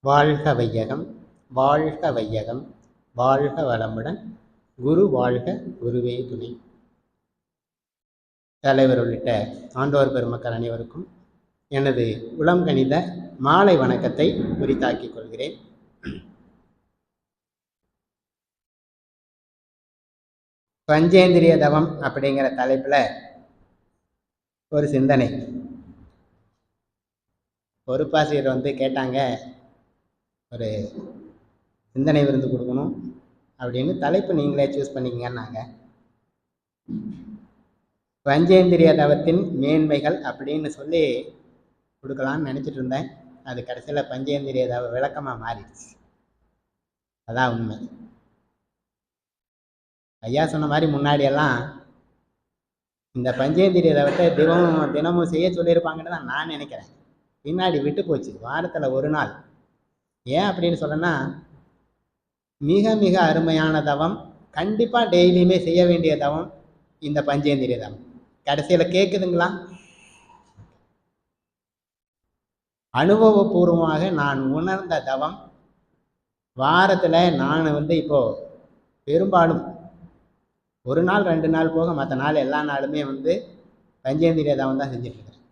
வாழ்க வையகம், வாழ்க வையகம், வாழ்க வளமுடன். குரு வாழ்க, குருவே துணை. தலைவர் உள்ளிட்ட ஆண்டோர் பெருமக்கள் அனைவருக்கும் எனது உளம் கணித மாலை வணக்கத்தை உரித்தாக்கிக் கொள்கிறேன். பஞ்சேந்திரிய தவம் அப்படிங்கிற தலைப்பில் ஒரு சிந்தனை. பொறுப்பாசிரியர் கேட்டாங்க, ஒரு சிந்தனை விருந்து கொடுக்கணும் அப்படின்னு. தலைப்பு நீங்களே சூஸ் பண்ணிக்கங்கன்னாங்க. பஞ்சேந்திரிய தவத்தின் மேன்மைகள் அப்படின்னு சொல்லி கொடுக்கலான்னு நினச்சிட்டு இருந்தேன். அது கடைசியில் பஞ்சேந்திரிய தவ விளக்கமாக மாறிடுச்சு. அதான் உண்மை. ஐயா சொன்ன மாதிரி முன்னாடியெல்லாம் இந்த பஞ்சேந்திரிய தவத்தை தினமும் செய்ய சொல்லியிருப்பாங்கன்னு தான் நான் நினைக்கிறேன். பின்னாடி விட்டு போச்சு. வாரத்தில் ஒரு நாள். ஏன் அப்படின்னு சொல்லனா, மிக மிக அருமையான தவம், கண்டிப்பாக டெய்லியுமே செய்ய வேண்டிய தவம் இந்த பஞ்சேந்திரிய தவம். கடைசியில் கேட்குதுங்களா? அனுபவபூர்வமாக நான் உணர்ந்த தவம். வாரத்தில் நான் இப்போ பெரும்பாலும் ஒரு நாள் 2 நாள் போக மற்ற நாள் எல்லா நாளுமே பஞ்சேந்திரிய தவம் தான் செஞ்சுட்டு இருக்கிறேன்.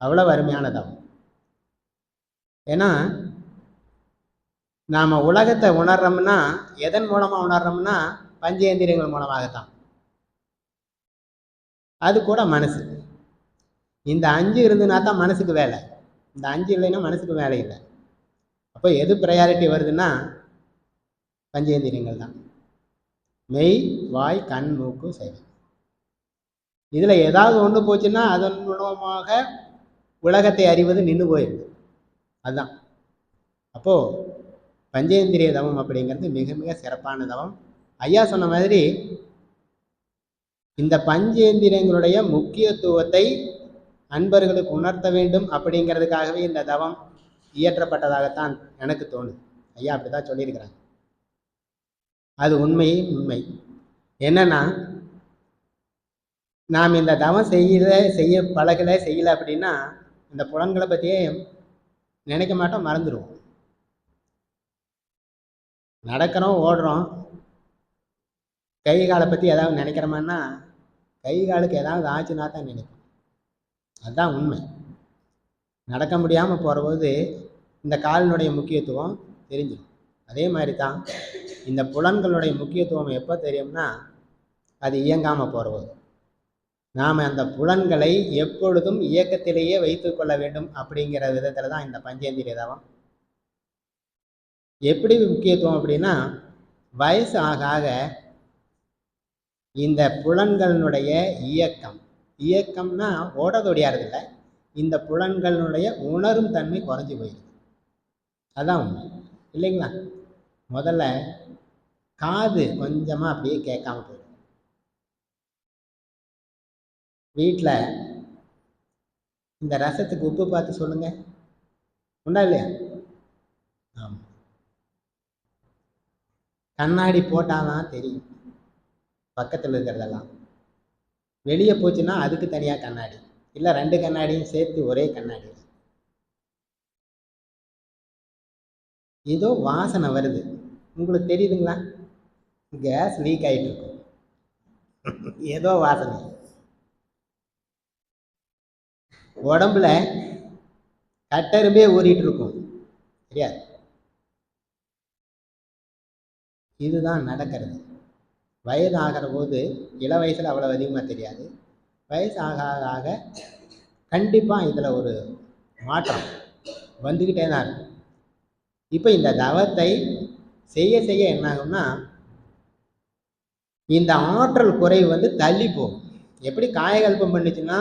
அவ்வளோ அருமையான தவம். ஏன்னா நாம் உலகத்தை உணர்றோம்னா எதன் மூலமாக உணர்றோம்னா பஞ்சேந்திரியங்கள் மூலமாகத்தான். அது கூட மனசு. இந்த 5 இருந்துன்னா தான் மனசுக்கு வேலை. இந்த 5 இல்லைன்னா மனசுக்கு வேலை இல்லை. அப்போ எது ப்ரையாரிட்டி வருதுன்னா பஞ்சேந்திரியங்கள் தான். மெய், வாய், கண், மூக்கு, செவி. இதில் ஏதாவது ஒன்று போச்சுன்னா அதன் மூலமாக உலகத்தை அறிவது நின்று போயிடுது. அதுதான். அப்போது பஞ்சேந்திரிய தவம் அப்படிங்கிறது மிக மிக சிறப்பான தவம். ஐயா சொன்ன மாதிரி இந்த பஞ்சேந்திரியங்களுடைய முக்கியத்துவத்தை அன்பர்களுக்கு உணர்த்த வேண்டும் அப்படிங்கிறதுக்காகவே இந்த தவம் இயற்றப்பட்டதாகத்தான் எனக்கு தோணுது. ஐயா அப்படிதான் சொல்லியிருக்கிறாங்க. அது உண்மை. என்னன்னா, நாம் இந்த தவம் செய்ய செய்யலை அப்படின்னா இந்த புலன்களை பற்றியே நினைக்க மாட்டோம், மறந்துடுவோம். நடக்கிறோம், ஓடுறோம், கை காலை பற்றி ஏதாவது நினைக்கிறோமான்னா கை காலுக்கு ஏதாவது ஆச்சுன்னா தான் நினைப்போம். அதுதான் உண்மை. நடக்க முடியாமல் போகிறபோது இந்த காலினுடைய முக்கியத்துவம் தெரிஞ்சிடும். அதே மாதிரி தான் இந்த புலன்களுடைய முக்கியத்துவம் எப்போ தெரியும்னா அது இயங்காமல் போகிறபோது. நாம் அந்த புலன்களை எப்பொழுதும் இயக்கத்திலேயே வைத்து கொள்ள வேண்டும் அப்படிங்கிற விதத்தில் தான் இந்த பஞ்சேந்திரிய தவம். எப்படி முக்கியத்துவம் அப்படின்னா, வயசு ஆக ஆக இந்த புலன்களினுடைய இயக்கம்னா ஓடதொடியாறதில்ல, இந்த புலன்களினுடைய உணரும் தன்மை குறைஞ்சி போயிடுது. அதான் உண்மை இல்லைங்களா? முதல்ல காது கொஞ்சமாக அப்படியே கேட்காம போயிடும். வீட்டில் இந்த ரசத்துக்கு உப்பு பார்த்து சொல்லுங்க, உண்டா இல்லையா? ஆமாம். கண்ணாடி போட்டாதான் தெரியும் பக்கத்தில் இருக்கிறதெல்லாம். வெளியே போச்சுன்னா அதுக்கு தனியாக கண்ணாடி, இல்லை 2 கண்ணாடியும் சேர்த்து ஒரே கண்ணாடி. ஏதோ வாசனை வருது, உங்களுக்கு தெரியுதுங்களா? கேஸ் லீக் ஆகிட்டு இருக்கும், ஏதோ வாசனை. உடம்புல கட்டெரும்பே ஊறிட்டு இருக்கும், தெரியாது. இதுதான் நடக்கிறது. வயது ஆகிற போது இள வயசில் அவ்வளோ அதிகமாக தெரியாது. வயசு ஆக ஆக ஆக கண்டிப்பாக இதில் ஒரு மாற்றம் வந்துக்கிட்டே தான் இருக்கும். இப்போ இந்த தவத்தை செய்ய செய்ய என்ன ஆகும்னா இந்த ஆற்றல் குறைவு தள்ளி போகும். எப்படி காயகல்பம் பண்ணுச்சுன்னா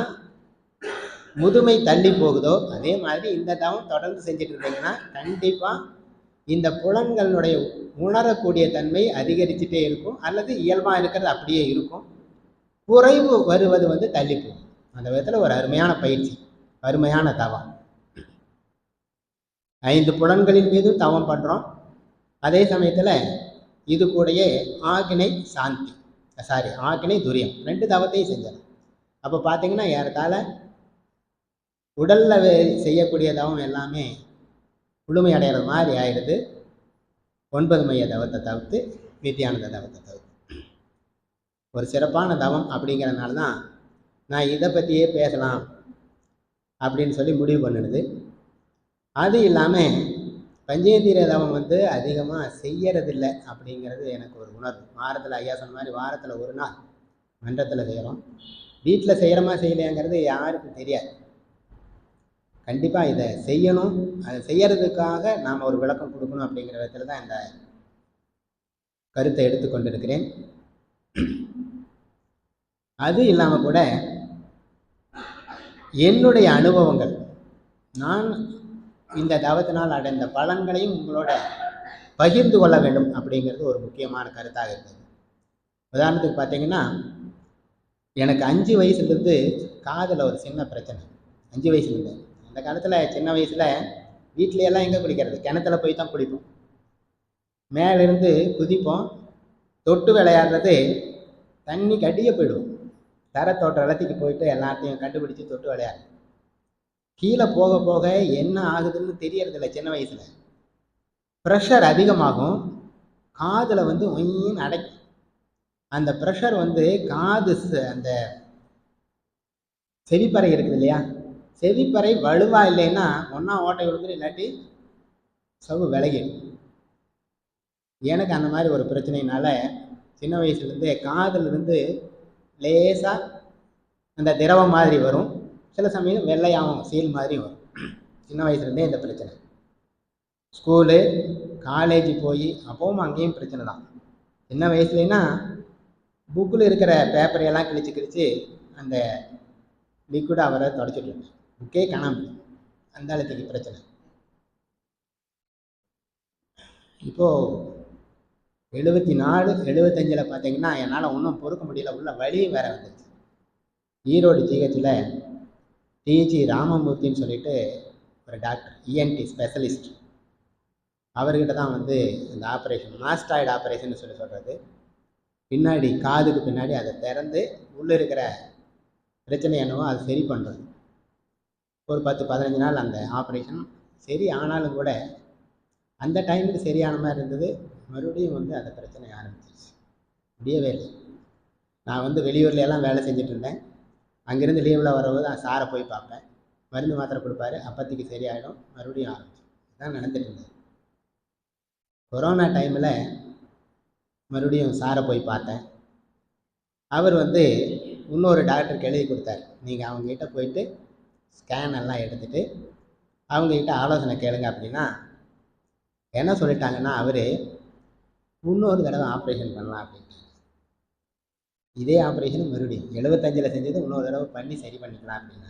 முதுமை தள்ளி போகுதோ அதே மாதிரி இந்த தவம் தொடர்ந்து செஞ்சுட்டு இருந்தீங்கன்னா கண்டிப்பாக இந்த புலன்களுடைய உணரக்கூடிய தன்மை அதிகரிச்சுட்டே இருக்கும், அல்லது இயல்பாக இருக்கிறது அப்படியே இருக்கும். குறைவு வருவது தள்ளி போகும். அந்த விதத்தில் ஒரு அருமையான பயிற்சி, அருமையான தவம். 5 புலன்களின் மீதும் தவம் பண்ணுறோம். அதே சமயத்தில் இது கூடயே ஆக்கினை துரியம் 2 தவத்தையும் செஞ்சிடும். அப்போ பார்த்தீங்கன்னா ஏறத்தாழ உடலில் செய்யக்கூடிய தவம் எல்லாமே முழுமை அடைகிறது மாதிரி ஆயிடுது. 9 மைய தவத்தை தவிர்த்து நித்தியானந்த தவத்தை தவிர்த்து ஒரு சிறப்பான தவம் அப்படிங்கிறதுனால தான் நான் இதை பற்றியே பேசலாம் அப்படின்னு சொல்லி முடிவு பண்ணிடுது. அது இல்லாமல் பஞ்சேந்திரிய தவம் அதிகமாக செய்யறதில்லை அப்படிங்கிறது எனக்கு ஒரு உணர்வு. வாரத்தில் ஐயா சொன்ன மாதிரி வாரத்தில் ஒரு நாள் மன்றத்தில் செய்கிறோம். வீட்டில் செய்கிறோமா செய்யலையாங்கிறது யாருக்கும் தெரியாது. கண்டிப்பாக இதை செய்யணும். அதை செய்யறதுக்காக நாம் ஒரு விளக்கம் கொடுக்கணும் அப்படிங்கிற விதத்தில் தான் இந்த கருத்தை எடுத்துக்கொண்டிருக்கிறேன். அது இல்லாமல் கூட என்னுடைய அனுபவங்கள், நான் இந்த தவத்தினால் அடைந்த பலன்களையும் உங்களோட பகிர்ந்து கொள்ள வேண்டும் அப்படிங்கிறது ஒரு முக்கியமான கருத்தாக இருக்குது. உதாரணத்துக்கு பார்த்தீங்கன்னா, எனக்கு 5 வயசுலேருந்து காதில் ஒரு சின்ன பிரச்சனை. 5 வயசுலேருந்து. அந்த காலத்தில் சின்ன வயசில் வீட்லையெல்லாம் எங்கே குளிக்கிறது, கிணத்துல போய் தான் குளிப்போம். மேலேருந்து குதிப்போம். தொட்டு விளையாடுறது தண்ணி கட்டியே போயிடுவோம். தர தோட்ட வளர்த்திக்கு போயிட்டு எல்லாத்தையும் கண்டுபிடிச்சி தொட்டு விளையாடு. கீழே போக போக என்ன ஆகுதுன்னு தெரியறதில்ல. சின்ன வயசில் ப்ரெஷர் அதிகமாகும். காதில் ஒயின்னு அடைக்கும். அந்த ப்ரெஷர் காது அந்த செவிப்பறை இருக்குது இல்லையா, செவிப்பறை வலுவா இல்லைன்னா ஒன்றா ஓட்டை விழுந்துட்டு இல்லாட்டி சவு விலகிடும். எனக்கு அந்த மாதிரி ஒரு பிரச்சனையினால சின்ன வயசுலேருந்தே காதிலிருந்து லேசாக அந்த திரவம் மாதிரி வரும். சில சமயம் வெள்ளையாகவும் சீல் மாதிரியும் வரும். சின்ன வயசுலேருந்தே இந்த பிரச்சனை. ஸ்கூலு காலேஜ் போய் அப்பவும் அங்கேயும் பிரச்சனை தான். சின்ன வயசுலன்னா புக்கில் இருக்கிற பேப்பரையெல்லாம் கிழிச்சு கிழிச்சு அந்த லிக்விட் அவரை தொடச்சிட்டு இருந்தேன். புக்கே காணாமல் அந்த அளவுக்கு பிரச்சனை. இப்போது 74 75 பார்த்தீங்கன்னா என்னால் ஒன்றும் பொறுக்க முடியல. உள்ள வழியும் வேற வந்துச்சு. ஈரோடு ஜிஹெச்சில் டிஜி ராமமூர்த்தின்னு சொல்லிட்டு ஒரு டாக்டர், இஎன்டி ஸ்பெஷலிஸ்ட், அவர்கிட்ட தான் இந்த ஆப்ரேஷன், மாஸ்டாய்டு ஆப்ரேஷன் சொல்கிறது. பின்னாடி காதுக்கு பின்னாடி அதை திறந்து உள்ளே இருக்கிற பிரச்சனை என்னவோ அதை சரி பண்ணுறது. ஒரு 10-15 நாள் அந்த ஆப்ரேஷன் சரி ஆனாலும் கூட அந்த டைமுக்கு சரியான மாதிரி இருந்தது. மறுபடியும் அந்த பிரச்சனை ஆரம்பிச்சிருச்சு. முடியவே இல்லை. நான் வெளியூர்ல எல்லாம் வேலை செஞ்சுட்டு இருந்தேன். அங்கேருந்து லீவில் வரும்போது நான் சாரை போய் பார்ப்பேன். மருந்து மாத்திரை கொடுப்பாரு. அப்போதைக்கு சரியாயிடும். மறுபடியும் ஆரம்பிச்சு இதுதான் நடந்துட்டு இருந்தது. கொரோனா டைமில் மறுபடியும் சாரை போய் பார்த்தேன். அவர் இன்னொரு டாக்டருக்கு எழுதி கொடுத்தாரு. நீங்கள் அவங்ககிட்ட போயிட்டு ஸ்கேன் எல்லாம் எடுத்துகிட்டு அவங்ககிட்ட ஆலோசனை கேளுங்க அப்படின்னா என்ன சொல்லிட்டாங்கன்னா, அவர் இன்னொரு தடவை ஆப்ரேஷன் பண்ணலாம் அப்படின்ட்டு. இதே ஆப்ரேஷன் மறுபடியும் 75 செஞ்சது இன்னொரு தடவை பண்ணி சரி பண்ணிக்கலாம் அப்படின்னா,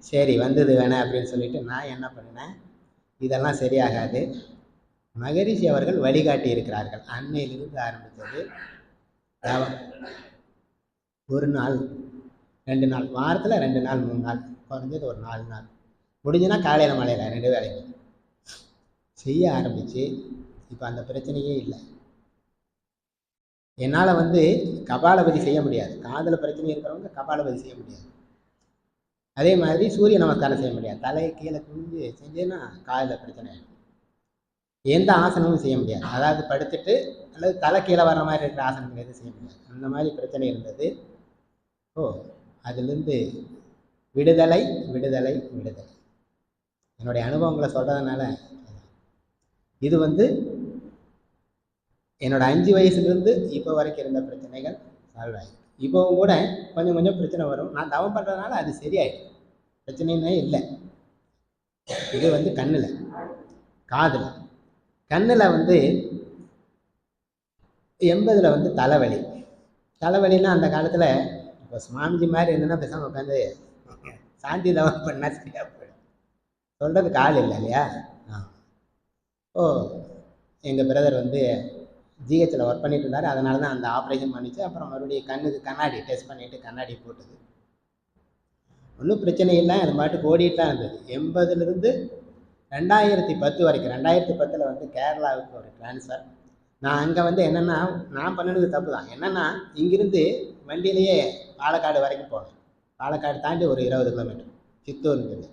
சரி வந்தது வேணாம் அப்படின்னு சொல்லிட்டு நான் என்ன பண்ணினேன், இதெல்லாம் சரியாகாது, மகரிஷி அவர்கள் வழிகாட்டி இருக்கிறார்கள். அன்னையிலிருந்து ஆரம்பித்தது தவம். 1 நாள் 2 நாள், வாரத்தில் 2 நாள் 3 நாள், குறைஞ்சது ஒரு 4 நாள், முடிஞ்சுன்னா காலையில் மலையில் 2 வேலைக்கு செய்ய ஆரம்பித்து இப்போ அந்த பிரச்சனையே இல்லை. என்னால் கபாலபதி செய்ய முடியாது. காதில் பிரச்சனை இருக்கிறவங்க கபாலபதி செய்ய முடியாது. அதே மாதிரி சூரிய நமஸ்காரம் செய்ய முடியாது. தலையை கீழே குனிஞ்சு செஞ்சேன்னா காதில் பிரச்சனை ஆகிடும். எந்த ஆசனமும் செய்ய முடியாது. அதாவது படுத்துட்டு அல்லது தலை கீழே வர்ற மாதிரி இருக்கிற ஆசனங்கள் எதுவும் செய்ய முடியாது. அந்த மாதிரி பிரச்சனை இருந்தது. அதுலேருந்து விடுதலை விடுதலை விடுதலை. என்னுடைய அனுபவங்களை சொல்கிறதுனால இது என்னோட 5 வயசுலேருந்து இப்போ வரைக்கும் இருந்த பிரச்சனைகள் சால்வ் ஆகிடும். இப்போவும் கூட கொஞ்சம் கொஞ்சம் பிரச்சனை வரும். நான் தவம் பண்ணுறதுனால அது சரியாயிடும். பிரச்சனையே இல்லை. இது கண்ணில், காதில். கண்ணில் 80 தலைவலி. தலைவலின்னா அந்த காலத்தில் இப்போ சுவாமிஜி மாதிரி இருந்ததுன்னா பேசாமல் உட்காந்து சாந்தி தவம் பண்ணால் சரியாக போயிடும். சொல்கிறதுக்கு ஆள் இல்லை இல்லையா? எங்கள் பிரதர் ஜிஹெச்சில் ஒர்க் பண்ணிட்டு இருந்தார். அதனால தான் அந்த ஆப்ரேஷன் பண்ணிச்சு. அப்புறம் மறுபடியும் கண்ணுக்கு கண்ணாடி டெஸ்ட் பண்ணிவிட்டு கண்ணாடி போட்டது. ஒன்றும் பிரச்சனை இல்லை. அது பாட்டுக்கு ஓடிட்டு தான் இருந்தது. 80லேருந்து 2010 வரைக்கும். 2010 கேரளாவுக்கு ஒரு ட்ரான்ஸ்ஃபர். நான் அங்கே என்னென்னா, நான் பண்ணினது தப்பு தான். என்னென்னா, இங்கிருந்து வண்டியிலேயே பாலக்காடு வரைக்கும் போனேன். பாலக்காடு தாண்டி ஒரு 20 கிலோமீட்டர் சித்தூர்ங்கிறது.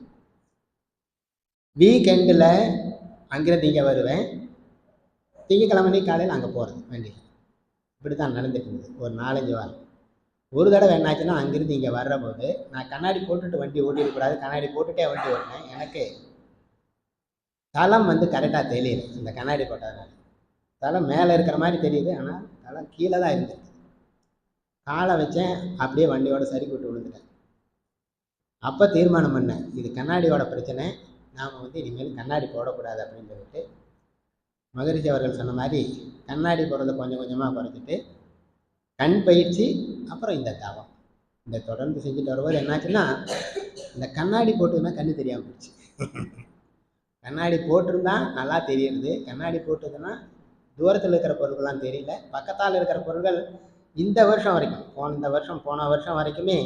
வீக்கெண்டில் அங்கிருந்து இங்கே வருவேன், திங்கக்கிழமை காலையில் அங்கே போகிறது வண்டியில். இப்படி தான் நடந்துட்டு இருந்தது ஒரு 4-5 வாரம். ஒரு தடவை என்னாச்சுன்னா, அங்கேருந்து இங்கே வர்ற போது நான் கண்ணாடி போட்டுட்டு வண்டி ஓட்டிடக்கூடாது, கண்ணாடி போட்டுகிட்டே வண்டி ஓட்டினேன். எனக்கு தளம் வந்து கரெக்டாக தெரியல, இந்த கண்ணாடி போட்டதுனால. தளம் மேலே இருக்கிற மாதிரி தெரியுது, ஆனால் தளம் கீழே தான் இருந்தது. காலை வச்சேன், அப்படியே வண்டியோட சறுக்கி விட்டு விழுந்துட்டேன். அப்போ தீர்மானம் பண்ணேன், இது கண்ணாடியோட பிரச்சனை, நாம் வந்து இனிமேல் கண்ணாடி போடக்கூடாது அப்படின்னு சொல்லிட்டு மகரிஷி அவர்கள் சொன்ன மாதிரி கண்ணாடி போடுறத கொஞ்சம் கொஞ்சமாக குறைச்சிட்டு கண் பயிற்சி, அப்புறம் இந்த தவம், இந்த தொடர்ந்து செஞ்சுட்டு வரும்போது என்னாச்சுன்னா, இந்த கண்ணாடி போட்டுன்னா கண்ணு தெரியாமல் போச்சு. கண்ணாடி போட்டிருந்தா நல்லா தெரியுது, கண்ணாடி போட்டதுன்னா தூரத்தில் இருக்கிற பொருட்கள்லாம் தெரியல, பக்கத்தால் இருக்கிற பொருட்கள் இந்த வருஷம் வரைக்கும், போன வருஷம் வரைக்குமே,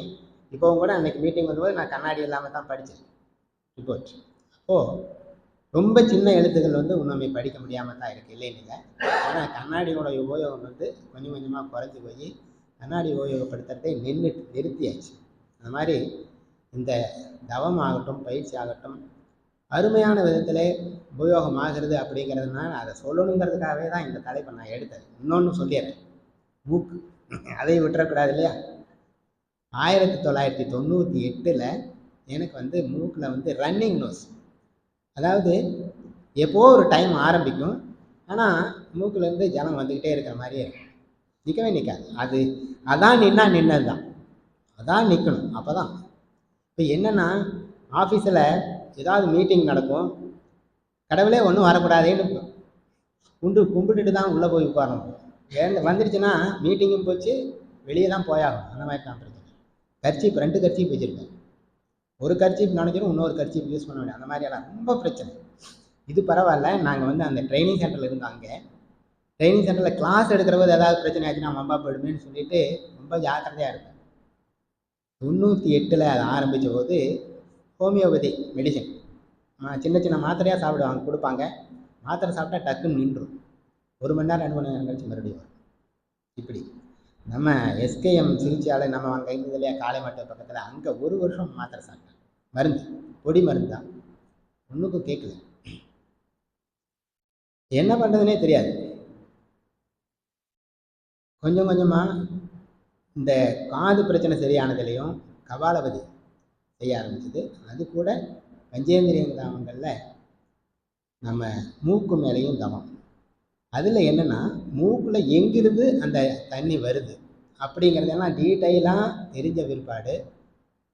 இப்போவும் கூட அன்றைக்கி மீட்டிங் வந்தபோது நான் கண்ணாடி இல்லாமல் தான் படித்தேன் ரிப்போர்ட். அப்போது ரொம்ப சின்ன எழுத்துக்கள் வந்து இன்னுமே படிக்க முடியாமல் தான் இருக்குது, இல்லைன்னு. ஆனால் கண்ணாடியோட உபயோகம் வந்து கொஞ்சம் கொஞ்சமாக குறைஞ்சி போய் கண்ணாடி உபயோகப்படுத்துறதே நிறுத்தியாச்சு. அந்த மாதிரி இந்த தவம் ஆகட்டும், பயிற்சி ஆகட்டும், அருமையான விதத்தில் உபயோகமாகிறது. அப்படிங்கிறதுனால அதை சொல்லணுங்கிறதுக்காகவே தான் இந்த தலைப்பை நான் எடுத்தேன். இன்னொன்று சொல்லிடுறேன், மூக்கு, அதை விட்டுறக்கூடாது இல்லையா. 1998 எனக்கு வந்து மூக்கில் வந்து ரன்னிங் நோஸ், அதாவது எப்போ ஒரு டைம் ஆரம்பிக்கும், ஆனால் மூக்கிலேருந்து ஜலம் வந்துக்கிட்டே இருக்கிற மாதிரியே இருக்கும், நிற்கவே நிற்காது. அதான் நின்னது தான், அதான் நிற்கணும். அப்போ தான் இப்போ என்னென்னா, ஆஃபீஸில் ஏதாவது மீட்டிங் நடக்கும், கடவுளே ஒன்றும் வரக்கூடாதுன்னு கும்பிட்டுட்டு தான் உள்ளே போய் உட்காரணும். வந்துடுச்சுன்னா மீட்டிங்கும் போச்சு, வெளியே தான் போயாகும். அந்த மாதிரி தான் பிரச்சனை. கர்ச்சீப் 2 கர்ச்சீப் வச்சுருக்கேன், ஒரு கர்ச்சீப் நினைச்சிடும், இன்னொரு கர்ச்சீப் யூஸ் பண்ண வேண்டிய, அந்த மாதிரியெல்லாம் ரொம்ப பிரச்சனை. இது பரவாயில்ல, நாங்கள் வந்து அந்த ட்ரைனிங் சென்டரில் இருந்தாங்க, ட்ரைனிங் சென்டரில் கிளாஸ் எடுக்கிற போது ஏதாவது பிரச்சனை ஆச்சுன்னா மம்பா போயிடுமேன்னு சொல்லிட்டு ரொம்ப ஜாக்கிரதையாக இருப்பேன். 98 அது ஆரம்பித்த போது ஹோமியோபதி மெடிசன் சின்ன சின்ன மாத்திரையாக சாப்பிடுவாங்க, கொடுப்பாங்க. மாத்திரை சாப்பிட்டா டக்குன்னு நின்றுடும், 1 மணி நேரம் 2 மணி நேரம் கழிச்சு மறுபடியும் வரும். இப்படி நம்ம எஸ்கேஎம் சிகிச்சையால் நம்ம அங்கே இருந்தது இல்லையா, காளைமாட்டு பக்கத்தில், அங்கே 1 வருஷம் மாத்திரை சாப்பிட்டேன், மருந்து, பொடி மருந்து தான், ஒன்றுக்கும் கேட்கல, என்ன பண்ணுறதுனே தெரியாது. கொஞ்சம் கொஞ்சமாக இந்த காது பிரச்சனை சரியானதுலேயும் கபாலபதி செய்ய ஆரம்பிச்சது. அது கூட பஞ்சேந்திரிய தாமங்களில் நம்ம மூக்கு மேலேயும் தவம். அதில் என்னென்னா, மூக்கில் எங்கிருந்து அந்த தண்ணி வருது அப்படிங்கிறதெல்லாம் டீட்டெயிலாக தெரிஞ்ச பிற்பாடு,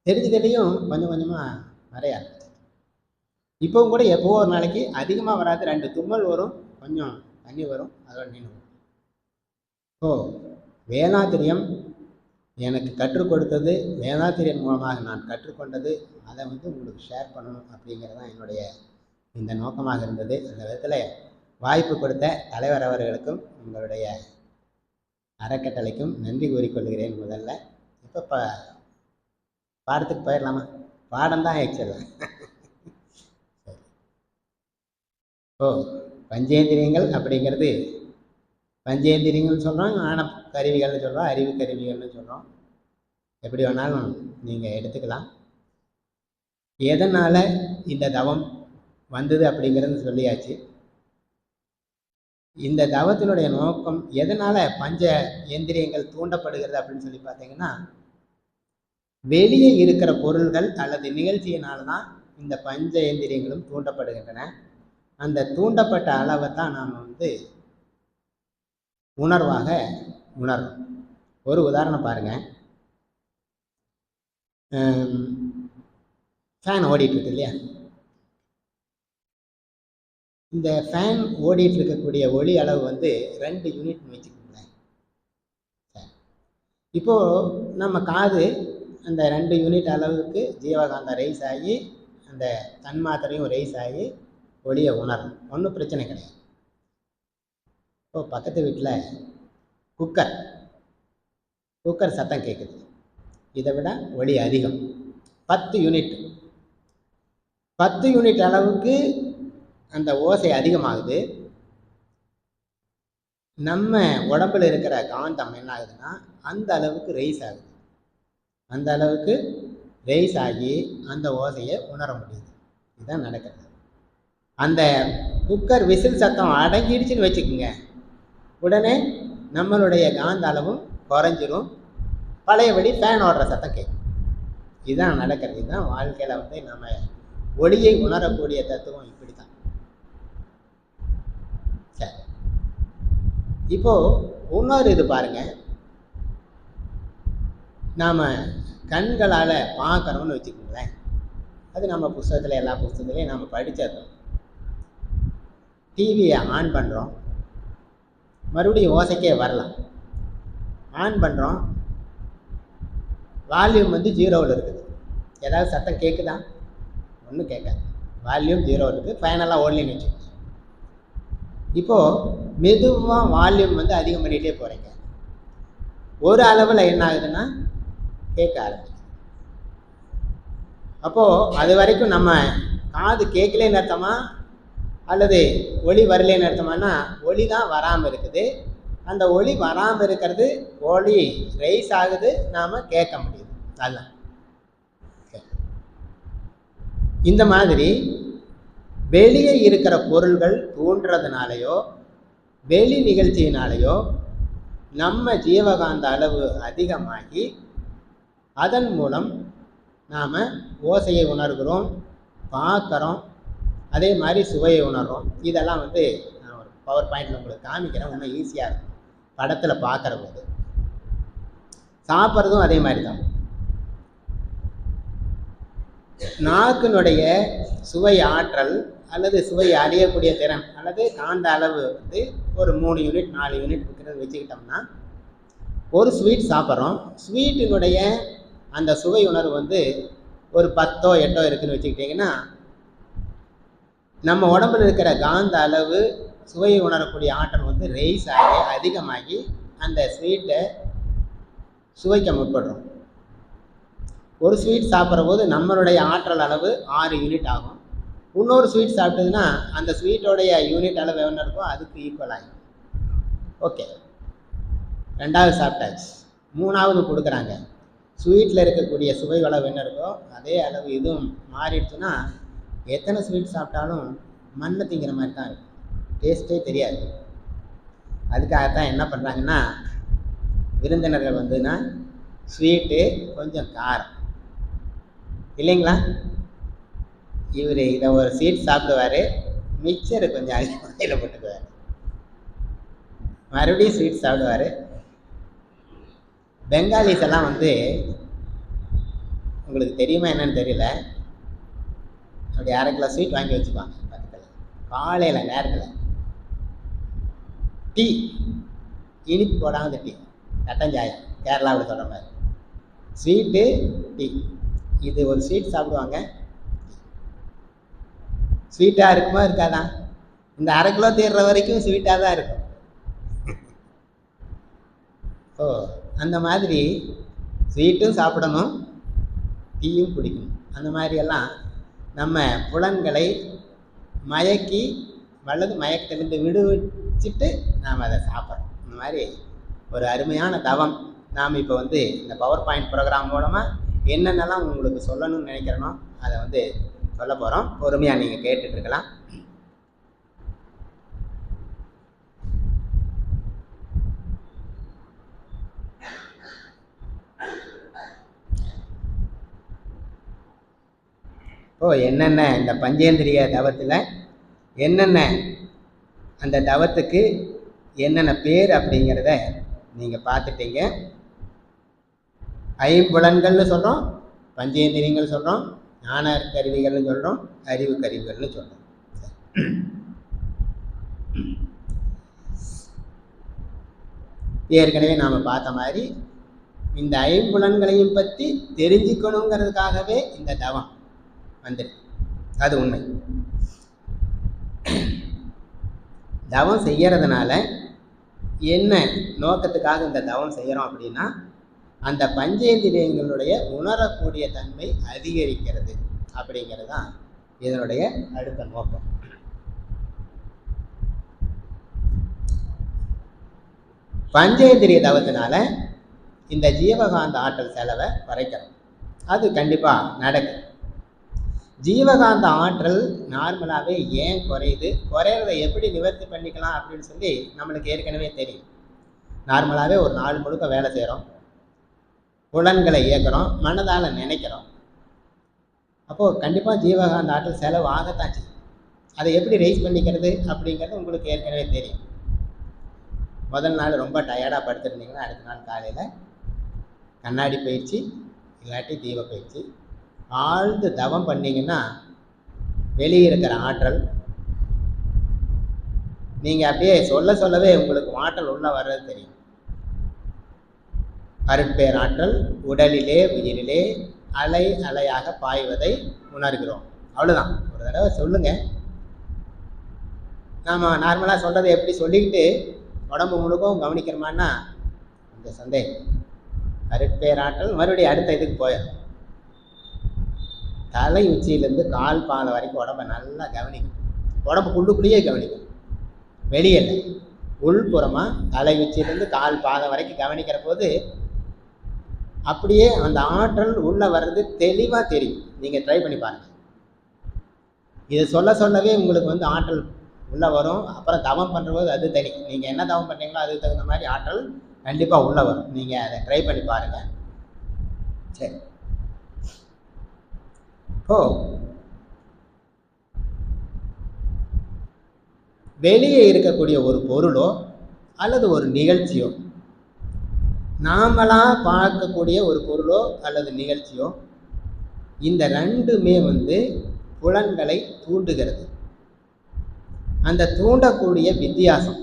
தெரிஞ்சதுலேயும் கொஞ்சம் கொஞ்சமாக நிறைய ஆரம்பிச்சு. இப்போவும் கூட எப்போ ஒரு நாளைக்கு அதிகமாக வராது, 2 தும்மல் வரும், கொஞ்சம் தண்ணி வரும், அதோட நின்று வரும். ஸோ வேதாத்திரியம் எனக்கு கற்றுக் கொடுத்தது, வேதாத்திரியன் மூலமாக நான் கற்றுக்கொண்டது, அதை வந்து உங்களுக்கு ஷேர் பண்ணணும் அப்படிங்கிறது தான் என்னுடைய இந்த நோக்கமாக இருந்தது. அந்த விதத்தில் வாய்ப்பு கொடுத்த தலைவர் அவர்களுக்கும் உங்களுடைய அறக்கட்டளைக்கும் நன்றி கூறிக்கொள்கிறேன். முதல்ல இப்போ பாடத்துக்கு போயிடலாமா? பாடம் தான் ஆக்சுவலாக. ஓ, பஞ்சேந்திரியங்கள் அப்படிங்கிறது, பஞ்சேந்திரியங்கள்னு சொல்கிறோம், ஆன கருவிகள்னு சொல்கிறோம், அறிவு கருவிகள்னு சொல்கிறோம், எப்படி வேணாலும் நீங்கள் எடுத்துக்கலாம். எதனால் இந்த தவம் வந்தது அப்படிங்கிறது சொல்லியாச்சு. இந்த தவத்தினுடைய நோக்கம், எதனால் பஞ்ச ஏந்திரியங்கள் தூண்டப்படுகிறது அப்படின்னு சொல்லி பார்த்தீங்கன்னா, வெளியே இருக்கிற பொருள்கள் அல்லது நிகழ்ச்சியினால்தான் இந்த பஞ்ச ஏந்திரியங்களும் தூண்டப்படுகின்றன. அந்த தூண்டப்பட்ட அளவை தான் நாம் வந்து உணர்வாக உணரும். ஒரு உதாரணம் பாருங்கள், ஃபேன் ஓடிட்டுருக்கு இல்லையா, இந்த ஃபேன் ஓடிட்டு இருக்கக்கூடிய ஒளி அளவு வந்து 2 யூனிட்னு வச்சுக்கோங்களேன். இப்போது நம்ம காது அந்த 2 யூனிட் அளவுக்கு ஜீவகாந்தம் ரைஸ் ஆகி அந்த தன்மாத்திரையும் ரைஸ் ஆகி ஒளியை உணரும், ஒன்றும் பிரச்சனை கிடையாது. இப்போது பக்கத்து வீட்டில் குக்கர் சத்தம் கேட்குது, இதை விட ஒளி அதிகம், 10 யூனிட் அளவுக்கு அந்த ஓசை அதிகமாகுது. நம்ம உடம்புல இருக்கிற காந்தம் என்ன ஆகுதுன்னா, அந்த அளவுக்கு ரைஸ் ஆகுது, அந்த அளவுக்கு ரைஸ் ஆகி அந்த ஓசையை உணர முடியுது. இதுதான் நடக்கிறது. அந்த குக்கர் விசில் சத்தம் அடங்கிடுச்சுன்னு வச்சுக்கோங்க, உடனே நம்மளுடைய காந்த அளவும் குறைஞ்சிரும், பழையபடி ஃபேன் ஓடுற சத்தம் கேட்கும். இதுதான் நடக்கிறது. இதுதான் வாழ்க்கையில் வந்து நம்ம ஒளியை உணரக்கூடிய தத்துவம் இப்படி தான். சரி, இப்போ இன்னொரு இது பாருங்க, நாம் கண்களால் பார்க்கணும்னு வச்சுக்கோங்களேன். அது நம்ம புஸ்தகத்தில் எல்லா புஸ்தகத்துலையும் நம்ம படித்தோம். டிவியை ஆன் பண்ணுறோம், மறுபடியும் ஓசைக்கே வரலாம். ஆன் பண்ணுறோம், வால்யூம் வந்து 0வில் இருக்குது. ஏதாவது சத்தம் கேட்குதா? ஒன்றும் கேட்காது, வால்யூம் 0 இருக்குது. ஃபைனலாக ஓடலின்னு வச்சுக்கோங்க. இப்போது மெதுவாக வால்யூம் வந்து அதிகம் பண்ணிகிட்டே போகிறீங்க, ஒரு அளவில் என்ன ஆகுதுன்னா கேட்க ஆரம்பிக்குது. அப்போது அது வரைக்கும் நம்ம காது கேட்கலேன்னு அர்த்தமா அல்லது ஒளி வரலேன்னு அர்த்தமானா? ஒளி தான் வராமல் இருக்குது. அந்த ஒளி வராமல் இருக்கிறது, ஒளி ரைஸ் ஆகுது, நாம் கேட்க முடியுது. அதுதான். இந்த மாதிரி வெளியே இருக்கிற பொருள்கள் தோன்றதுனாலையோ வெளி நிகழ்ச்சியினாலேயோ நம்ம ஜீவகாந்த அளவு அதிகமாகி அதன் மூலம் நாம் ஓசையை உணர்கிறோம், பார்க்குறோம், அதே மாதிரி சுவையை உணர்றோம். இதெல்லாம் வந்து நான் ஒரு பவர் பாயிண்டில் உங்களுக்கு காமிக்கிறேன், இன்னும் ஈஸியாக இருக்கும் படத்தில் பார்க்குற போது. சாப்பிட்றதும் அதே மாதிரி தான். நாக்கினுடைய சுவை ஆற்றல் அல்லது சுவை அறியக்கூடிய திறன் அல்லது காந்த அளவு வந்து ஒரு 3 யூனிட் 4 யூனிட் இருக்கிறது வச்சுக்கிட்டோம்னா, ஒரு ஸ்வீட் சாப்பிட்றோம், ஸ்வீட்டினுடைய அந்த சுவை உணர்வு வந்து ஒரு 10ஓ 8ஓ இருக்குதுன்னு வச்சுக்கிட்டிங்கன்னா, நம்ம உடம்புல இருக்கிற காந்த அளவு சுவையை உணரக்கூடிய ஆற்றல் வந்து ரைஸ் ஆகி அதிகமாகி அந்த ஸ்வீட்டை சுவைக்க முற்படுறோம். ஒரு ஸ்வீட் சாப்பிட்ற போது நம்மளுடைய ஆற்றல் அளவு 6 யூனிட் ஆகும். இன்னொரு ஸ்வீட் சாப்பிட்டதுன்னா அந்த ஸ்வீட்டோடைய யூனிட் அளவு எவ்வளோ இருக்கோ அதுக்கு ஈக்குவல் ஆகும். ஓகே, 2வது சாப்பிட்டாச்சு. 3வது கொடுக்குறாங்க, ஸ்வீட்டில் இருக்கக்கூடிய சுவை அளவு என்ன இருக்கோ அதே அளவு இதுவும் மாறிடுச்சுன்னா எத்தனை ஸ்வீட் சாப்பிட்டாலும் மண்ணை திங்கிற மாதிரி தான் இருக்கும், டேஸ்ட்டே தெரியாது. அதுக்காகத்தான் என்ன பண்ணுறாங்கன்னா, விருந்தினர்கள் வந்துன்னா ஸ்வீட்டு கொஞ்சம் காரம் இல்லைங்களா, இவர் இதை ஒரு ஸ்வீட் சாப்பிடுவார், மிக்சரை கொஞ்சம் அதில் போட்டுக்குவார், மறுபடியும் ஸ்வீட் சாப்பிடுவார். பெங்காலிஸ் எல்லாம் வந்து உங்களுக்கு தெரியுமா என்னன்னு தெரியல, அப்படி 1/2 கிலோ ஸ்வீட் வாங்கி வச்சுப்பாங்க பக்கத்தில். காலையில் நேரத்தில் டீ, இனிப்பு போடாமல் டீ, கட்டஞ்சாயம், கேரளாவில் சொல்கிற மாதிரி ஸ்வீட்டு டீ. இது ஒரு ஸ்வீட் சாப்பிடுவாங்க, ஸ்வீட்டாக இருக்குமா இருக்காதான்? இந்த 1/2 கிலோ தீர்ற வரைக்கும் ஸ்வீட்டாக தான் இருக்கும். ஓ, அந்த மாதிரி ஸ்வீட்டும் சாப்பிடணும், டீயும் குடிக்கணும். அந்த மாதிரியெல்லாம் நம்ம புலன்களை மயக்கி வலது மயக்கத்திலிருந்து விடுவிச்சுட்டு நாம் அதை சாப்பிட்றோம். இந்த மாதிரி ஒரு அருமையான தவம் நாம் இப்போ வந்து இந்த பவர் பாயிண்ட் ப்ரோக்ராம் மூலமாக என்னென்னலாம் உங்களுக்கு சொல்லணும்னு நினைக்கிறேனோ அதை வந்து சொல்ல போகிறோம். பொறுமையாக நீங்கள் கேட்டுட்டு இருக்கலாம். என்னென்ன இந்த பஞ்சேந்திரிய தவத்தில் என்னென்ன அந்த தவத்துக்கு என்னென்ன பேர் அப்படிங்கிறத நீங்கள் பார்த்துட்டீங்க. 5 புலன்கள்னு சொல்கிறோம், பஞ்சேந்திரியங்கள் சொல்கிறோம், ஞான கருவிகள்னு சொல்கிறோம், அறிவு கருவிகள்னு சொல்கிறோம். ஏற்கனவே நாம் பார்த்த மாதிரி இந்த 5 புலன்களையும் பற்றி தெரிஞ்சுக்கணுங்கிறதுக்காகவே இந்த தவம் வந்துருக்கு. அது உண்மை. தவம் செய்யறதுனால என்ன நோக்கத்துக்காக இந்த தவம் செய்கிறோம் அப்படின்னா, அந்த பஞ்சேந்திரியங்களுடைய உணரக்கூடிய தன்மை அதிகரிக்கிறது அப்படிங்கிறது தான் இதனுடைய அடுத்த நோக்கம். பஞ்சேந்திரிய தவத்தினால இந்த ஜீவகாந்த ஆற்றல் செலவை குறைக்கணும். அது கண்டிப்பாக நடக்கும். ஜீவகாந்த ஆற்றல் நார்மலாகவே ஏன் குறையுது, குறையிறதை எப்படி நிவர்த்தி பண்ணிக்கலாம் அப்படின்னு சொல்லி நம்மளுக்கு ஏற்கனவே தெரியும். நார்மலாகவே ஒரு நாள் முழுக்க வேலை செய்கிறோம், புலன்களை இயக்கிறோம், மனதால் நினைக்கிறோம். அப்போது கண்டிப்பாக ஜீவகாந்த ஆற்றல் செலவு ஆகத்தான் செய்யும். அதை எப்படி ரைஸ் பண்ணிக்கிறது அப்படிங்கிறது உங்களுக்கு ஏற்கனவே தெரியும். முதல் நாள் ரொம்ப டயர்டாக படுத்துருந்தீங்கன்னா அடுத்த நாள் காலையில் கண்ணாடி பயிற்சி இல்லாட்டி தீப பயிற்சி ஆழ்ந்து தவம் பண்ணிங்கன்னா வெளியே இருக்கிற ஆற்றல் நீங்கள் அப்படியே சொல்லவே உங்களுக்கு ஆற்றல் உள்ள வர்றது தெரியும். அருட்பேர் ஆற்றல் உடலிலே உயிரிலே அலை அலையாக பாய்வதை உணர்கிறோம். அவ்வளோதான். ஒரு தடவை சொல்லுங்கள். நாம் நார்மலாக சொல்கிறத எப்படி சொல்லிக்கிட்டு உடம்பு முழுக்கவும் கவனிக்கிறோமான்னா இந்த சந்தேகம். அருட்பேர் ஆற்றல் மறுபடியும் அடுத்த இதுக்கு போயிடும். தலை உச்சியிலேருந்து கால் பாதம் வரைக்கும் உடம்பை நல்லா கவனிக்கும். உடம்பு உள்ளுக்குள்ளேயே கவனிக்கும், வெளியே இல்லை. உள்புறமாக தலை உச்சியிலேருந்து கால் பாதம் வரைக்கும் கவனிக்கிற போது அப்படியே அந்த ஆற்றல் உள்ளே வர்றது தெளிவாக தெரியும். நீங்கள் ட்ரை பண்ணி பாருங்கள். இதை சொல்லவே உங்களுக்கு ஆற்றல் உள்ளே வரும். அப்புறம் தவம் பண்ணுறபோது அது தனி. நீங்கள் என்ன தவம் பண்ணுறீங்களோ அதுக்கு தகுந்த மாதிரி ஆற்றல் கண்டிப்பாக உள்ளே வரும். நீங்கள் அதை ட்ரை பண்ணி பாருங்கள். சரி, வெளியே இருக்கக்கூடிய ஒரு பொருளோ அல்லது ஒரு நிகழ்ச்சியோ, நாமளா பார்க்கக்கூடிய ஒரு பொருளோ அல்லது நிகழ்ச்சியோ, இந்த ரெண்டுமே புலன்களை தூண்டுகிறது. அந்த தூண்டக்கூடிய வித்தியாசம்,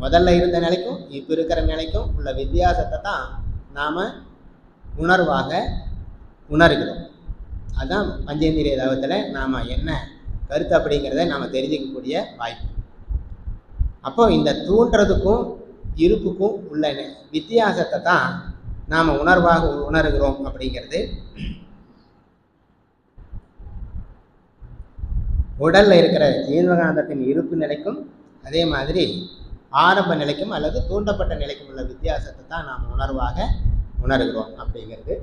முதல்ல இருந்த நிலைக்கும் இப்போ இருக்கிற நிலைக்கும் உள்ள வித்தியாசத்தை தான் நாம் உணர்வாக உணர்கிறோம். அதுதான் பஞ்சேந்திரிய தவத்தில் நாம் என்ன கருத்து அப்படிங்கிறத நாம் தெரிஞ்சிக்கக்கூடிய வாய்ப்பு. அப்போ இந்த தூண்டுறதுக்கும் இருப்புக்கும் உள்ள வித்தியாசத்தை தான் நாம் உணர்வாக உணர்கிறோம் அப்படிங்கிறது. உடலில் இருக்கிற ஜீவகாந்தத்தின் இருப்பு நிலைக்கும் அதே மாதிரி ஆரம்ப நிலைக்கும் அல்லது தூண்டப்பட்ட நிலைக்கும் உள்ள வித்தியாசத்தை தான் நாம் உணர்வாக உணர்கிறோம் அப்படிங்கிறது.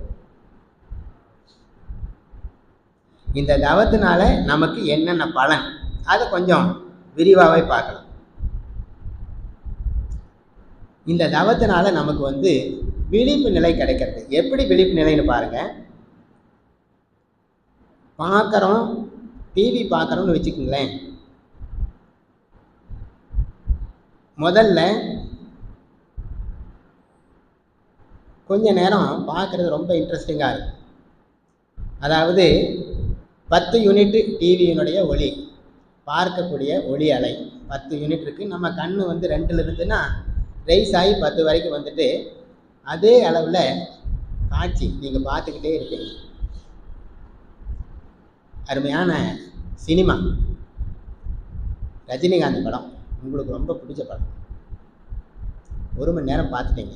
இந்த தவத்தினால நமக்கு என்னென்ன பலன் அதை கொஞ்சம் விரிவாகவே பார்க்கலாம். இந்த தவத்தினால நமக்கு விழிப்பு நிலை கிடைக்கிறது. எப்படி விழிப்பு நிலைன்னு பாருங்க. பார்க்குறோம், டிவி பார்க்குறோம்னு வச்சுக்கோங்களேன். முதல்ல கொஞ்ச நேரம் பார்க்குறது ரொம்ப இன்ட்ரெஸ்டிங்காக இருக்கும். அதாவது 10 யூனிட் டிவியினுடைய ஒளி, பார்க்கக்கூடிய ஒளி அலை 10 யூனிட் இருக்குது. நம்ம கண் 2 இருந்துன்னா ரைஸ் ஆகி 10 வரைக்கும் வந்துட்டு அதே அளவில் காட்சி நீங்கள் பார்த்துக்கிட்டே இருப்பீங்க. அருமையான சினிமா, ரஜினிகாந்த் படம் உங்களுக்கு ரொம்ப பிடிச்ச படம், 1 மணி நேரம் பார்த்துட்டீங்க,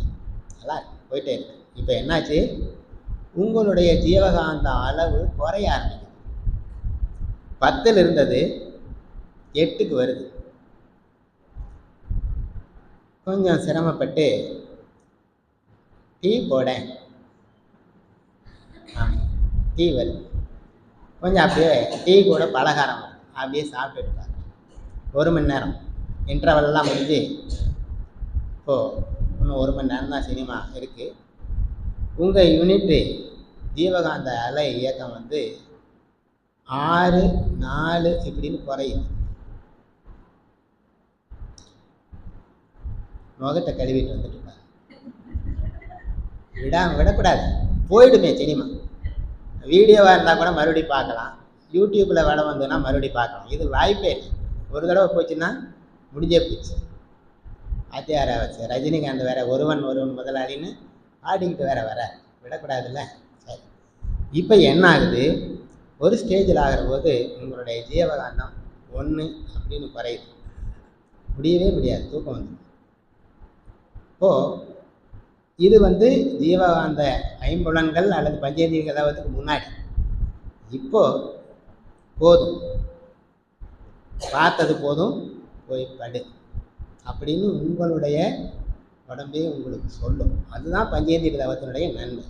நல்லா போயிட்டே இருக்கு. இப்போ என்னாச்சு, உங்களுடைய ஜீவகாந்த அளவு குறைய ஆரம்பிக்குது. 10 இருந்தது 8க்கு வருது. கொஞ்சம் சிரமப்பட்டு டீ போட, டீ வருது, கொஞ்சம் அப்படியே டீ கூட பலகாரம் வருது, அப்படியே சாப்பிட்டு இருப்பாங்க. 1 மணி நேரம் இன்டர்வல்லாம் முடிஞ்சு இப்போது இன்னும் 1 மணி நேரம் தான் சினிமா இருக்குது. உங்கள் யூனிட்டு ஜீவகாந்த அலை இயக்கம் 6, 4 இப்படின்னு குறையுது. முகத்தை கழுவிட்டு வந்துட்டு விடக்கூடாது, போயிடுமே சினிமா. வீடியோவாக இருந்தால் கூட மறுபடியும் பார்க்கலாம், யூடியூப்பில் வேலை வந்ததுன்னா மறுபடியும் பார்க்கலாம். இது வாய்ப்பே இல்லை. ஒரு தடவை போச்சுன்னா முடிஞ்சே போச்சு. ஆத்தியார வச்சு ரஜினிகாந்த் வேற ஒருவன் முதலாளின்னு ஆடிக்கிட்டு வர விடக்கூடாதுல்ல. சரி, இப்போ என்ன ஆகுது, ஒரு ஸ்டேஜில் ஆகிற போது உங்களுடைய ஜீவகாந்தம் 1 அப்படின்னு குறையுது. முடியவே முடியாது, தூக்கம் வந்துடும். இப்போது இது ஜீவகாந்த ஐம்புலன்கள் அல்லது பஞ்சேந்திரிய தவத்துக்கு முன்னாடி. இப்போது போதும், பார்த்தது போதும், போய் படு அப்படின்னு உங்களுடைய உடம்பே உங்களுக்கு சொல்லும். அதுதான் பஞ்சேந்திரிய தவத்தினுடைய நன்மை.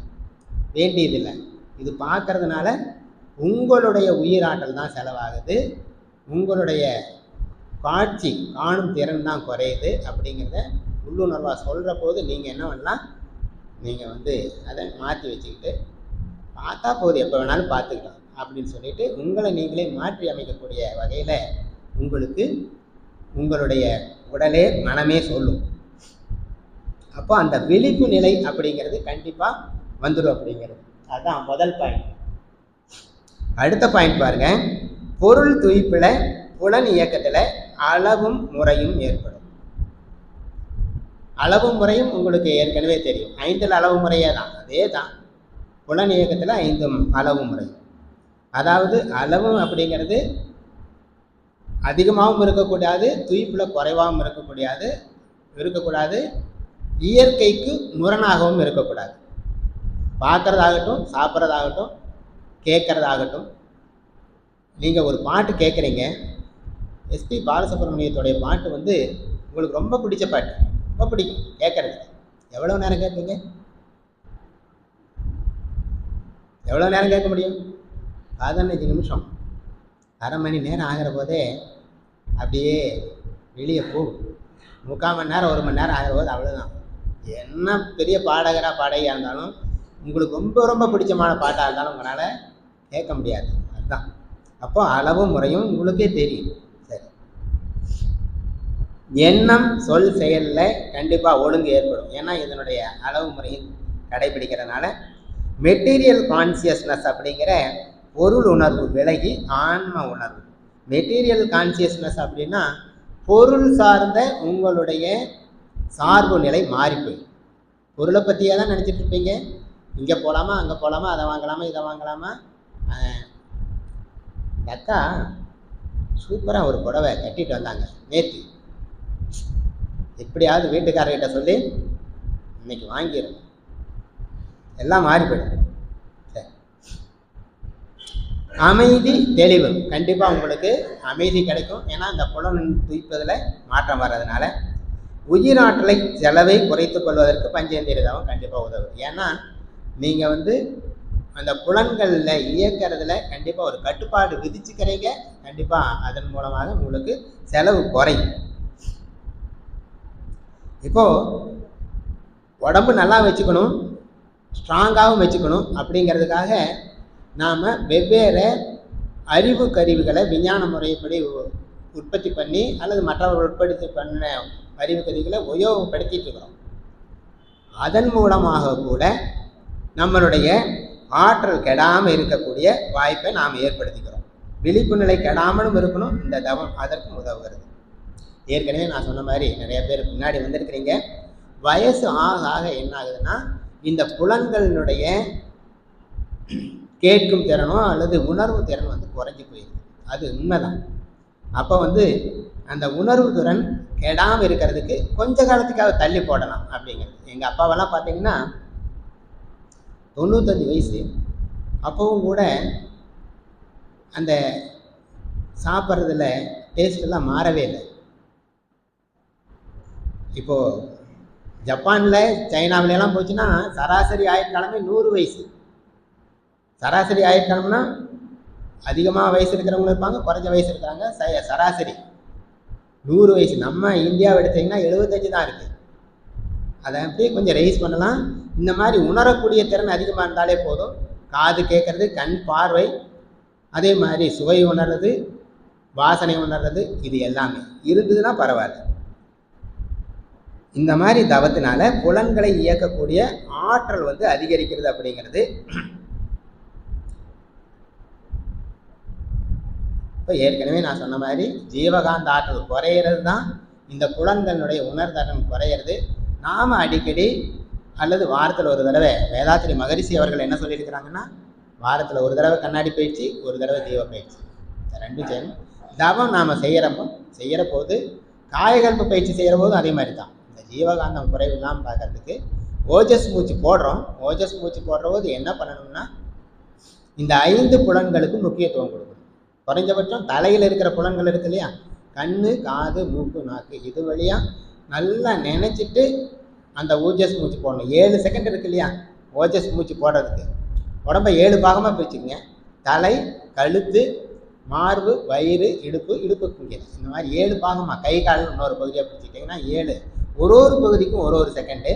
வேண்டியதில்லை. இது பார்க்கறதுனால உங்களுடைய உயிராற்றல் தான் செலவாகுது, உங்களுடைய காட்சி காணும் திறன் தான் குறையுது அப்படிங்கிறத உள்ளுணர்வாக சொல்கிற போது நீங்கள் என்ன பண்ணலாம், நீங்கள் வந்து அதை மாற்றி வச்சுக்கிட்டு பார்த்தா போதும், எப்போ வேணாலும் பார்த்துக்கலாம் அப்படின்னு சொல்லிட்டு உங்களை நீங்களே மாற்றி அமைக்கக்கூடிய வகையில் உங்களுக்கு உங்களுடைய உடலே மனமே சொல்லும். அப்போ அந்த விழிப்பு நிலை அப்படிங்கிறது கண்டிப்பாக வந்துடும் அப்படிங்கிறது. அதுதான் முதல் பாயிண்ட். அடுத்த பாயிண்ட் பாருங்க, பொருள் துய்ப்பில் புலன் இயக்கத்தில் அளவும் முறையும் ஏற்படும். அளவு முறையும் உங்களுக்கு ஏற்கனவே தெரியும், 5 அளவு முறையே தான், அதே தான். புலன் இயக்கத்தில் 5 அளவு முறை. அதாவது அளவு அப்படிங்கிறது அதிகமாகவும் இருக்கக்கூடாது, துய்ப்பில் குறைவாகவும் இருக்கக்கூடாது, இயற்கைக்கு முரணாகவும் இருக்கக்கூடாது. பார்க்குறதாகட்டும், சாப்பிட்றதாகட்டும், கேட்குறதாகட்டும். நீங்கள் ஒரு பாட்டு கேட்குறீங்க, எஸ்பி பாலசுப்ரமணியத்துடைய பாட்டு வந்து உங்களுக்கு ரொம்ப பிடிச்ச பாட்டு, ரொம்ப பிடிக்கும் கேட்குறது. எவ்வளோ நேரம் கேட்பீங்க? எவ்வளோ நேரம் கேட்க முடியும்? 15 நிமிஷம், அரை மணி நேரம் ஆகிற போதே அப்படியே வெளியே போகும். 3/4 மணி நேரம் 1 மணி நேரம் ஆகிற போது அவ்வளோதான். என்ன பெரிய பாடகியாக இருந்தாலும் உங்களுக்கு ரொம்ப ரொம்ப பிடிச்சமான பாட்டாக இருந்தாலும் உங்களால் கேட்க முடியாது. அதுதான். அப்போ அளவும் முறையும் உங்களுக்கே தெரியும். சரி, எண்ணம் சொல் செயலில் கண்டிப்பாக ஒழுங்கு ஏற்படும். ஏன்னா இதனுடைய அளவு முறையும் கடைபிடிக்கிறதுனால மெட்டீரியல் கான்சியஸ்னஸ் அப்படிங்கிற பொருள் உணர்வு விலகி ஆன்ம உணர்வு. மெட்டீரியல் கான்சியஸ்னஸ் அப்படின்னா பொருள் சார்ந்த உங்களுடைய சார்பு நிலை மாறி போயிடும். பொருளை பற்றியே தான் நினச்சிட்டு இருப்பீங்க. இங்கே போகலாமா, அங்கே போகலாமா, அதை வாங்கலாமா, இதை வாங்கலாமா. இந்த அக்கா சூப்பராக ஒரு புடவை கட்டிட்டு வந்தாங்க நேற்று, எப்படியாவது வீட்டுக்காரர்கிட்ட சொல்லி இன்னைக்கு வாங்கிடும், எல்லாம் மாறி போயிடும். சரி, அமைதி தெளிவு கண்டிப்பாக உங்களுக்கு அமைதி கிடைக்கும். ஏன்னா இந்த புலன் துய்ப்பதில் மாற்றம் வர்றதுனால உயிராற்றலை செலவை குறைத்து கொள்வதற்கு பஞ்சேந்திரியாவும் கண்டிப்பாக உதவும். ஏன்னா நீங்கள் வந்து அந்த புலன்களில் இயக்கிறதுல கண்டிப்பாக ஒரு கட்டுப்பாடு விதிச்சுக்கிறீங்க. கண்டிப்பாக அதன் மூலமாக உங்களுக்கு செலவு குறையும். இப்போது உடம்பு நல்லா வச்சுக்கணும், ஸ்ட்ராங்காகவும் வச்சுக்கணும் அப்படிங்கிறதுக்காக நாம் வெவ்வேறு அறிவு கருவிகளை விஞ்ஞான முறைப்படி உற்பத்தி பண்ணி அல்லது மற்றவர்கள் உற்பத்தி பண்ண அறிவு கருவிகளை உபயோகப்படுத்திட்டு இருக்கிறோம். அதன் மூலமாக கூட நம்மளுடைய ஆற்றல் கெடாமல் இருக்கக்கூடிய வாய்ப்பை நாம் ஏற்படுத்திக்கிறோம். விழிப்பு நிலை கெடாமலும் இருக்கணும். இந்த தவம் அதற்கும் உதவுகிறது. ஏற்கனவே நான் சொன்ன மாதிரி நிறைய பேர் பின்னாடி வந்திருக்கிறீங்க. வயசு ஆக ஆக என்ன ஆகுதுன்னா இந்த புலன்களினுடைய கேட்கும் திறனோ அல்லது உணர்வு திறன் வந்து குறைஞ்சி போயிடுது. அது உண்மைதான். அப்போ வந்து அந்த உணர்வு திறன் கெடாமல் இருக்கிறதுக்கு கொஞ்ச காலத்துக்காக தள்ளி போடலாம் அப்படிங்கிறது. எங்கள் அப்பாவெல்லாம் பார்த்தீங்கன்னா 95 வயசு, அப்போவும் கூட அந்த சாப்பிட்றதுல டேஸ்டெல்லாம் மாறவே இல்லை. இப்போது ஜப்பானில் சைனாவிலலாம் போச்சுன்னா சராசரி ஆயுட்காலமே 100 வயசு. சராசரி ஆயுட்காலம்னா அதிகமாக வயசு இருக்கிறவங்களும் இருப்பாங்க, குறைஞ்ச வயசு இருக்கிறாங்க. சராசரி 100 வயசு. நம்ம இந்தியாவை எடுத்திங்கன்னா 75 தான் இருக்குது. அதை அப்படியே கொஞ்சம் ரைஸ் பண்ணலாம். இந்த மாதிரி உணரக்கூடிய திறன் அதிகமாக இருந்தாலே போதும். காது கேட்குறது, கண் பார்வை, அதே மாதிரி சுவை உணர்றது, வாசனை உணர்றது, இது எல்லாமே இருந்ததுன்னா பரவாயில்ல. இந்த மாதிரி தவத்தினால புலன்களை இயக்கக்கூடிய ஆற்றல் வந்து அதிகரிக்கிறது அப்படிங்கிறது. இப்போ ஏற்கனவே நான் சொன்ன மாதிரி ஜீவகாந்த ஆற்றல் குறையிறது தான் இந்த புலன்களுடைய உணர்தனம் குறையிறது. நாம் அடிக்கடி அல்லது வாரத்தில் ஒரு தடவை, வேதாத்திரி மகரிஷி அவர்கள் என்ன சொல்லியிருக்கிறாங்கன்னா, வாரத்தில் ஒரு தடவை கண்ணாடி பயிற்சி, ஒரு தடவை தீப பயிற்சி, இந்த ரெண்டும் சேரும். தவம் நாம் செய்கிற போது காயகல்ப பயிற்சி செய்கிற போதும் அதே மாதிரி தான். இந்த ஜீவகாந்தம் குறைவு இல்லாமல் பார்க்கறதுக்கு ஓஜஸ் மூச்சு போடுறோம். ஓஜஸ் மூச்சு போடுற போது என்ன பண்ணணும்னா இந்த 5 புலன்களுக்கு முக்கியத்துவம் கொடுக்கணும். குறைஞ்சபட்சம் தலையில் இருக்கிற புலன்கள் இருக்கு இல்லையா, கண், காது, மூக்கு, நாக்கு, இது வழியாக நல்லா நினச்சிட்டு அந்த ஓஜஸ் மூச்சு போடணும். 7 செகண்ட் இருக்கு இல்லையா ஓஜஸ் மூச்சு போடுறதுக்கு. உடம்பை 7 பாகமாக பிரிச்சுக்கங்க. தலை, கழுத்து, மார்பு, வயிறு, இடுப்பு, இடுப்பு குங்கே, இந்த மாதிரி 7 பாகமாக கை கால் இன்னொரு பகுதியாக பிடிச்சிட்டிங்கன்னா 7. ஒரு பகுதிக்கும் ஒரு செகண்டு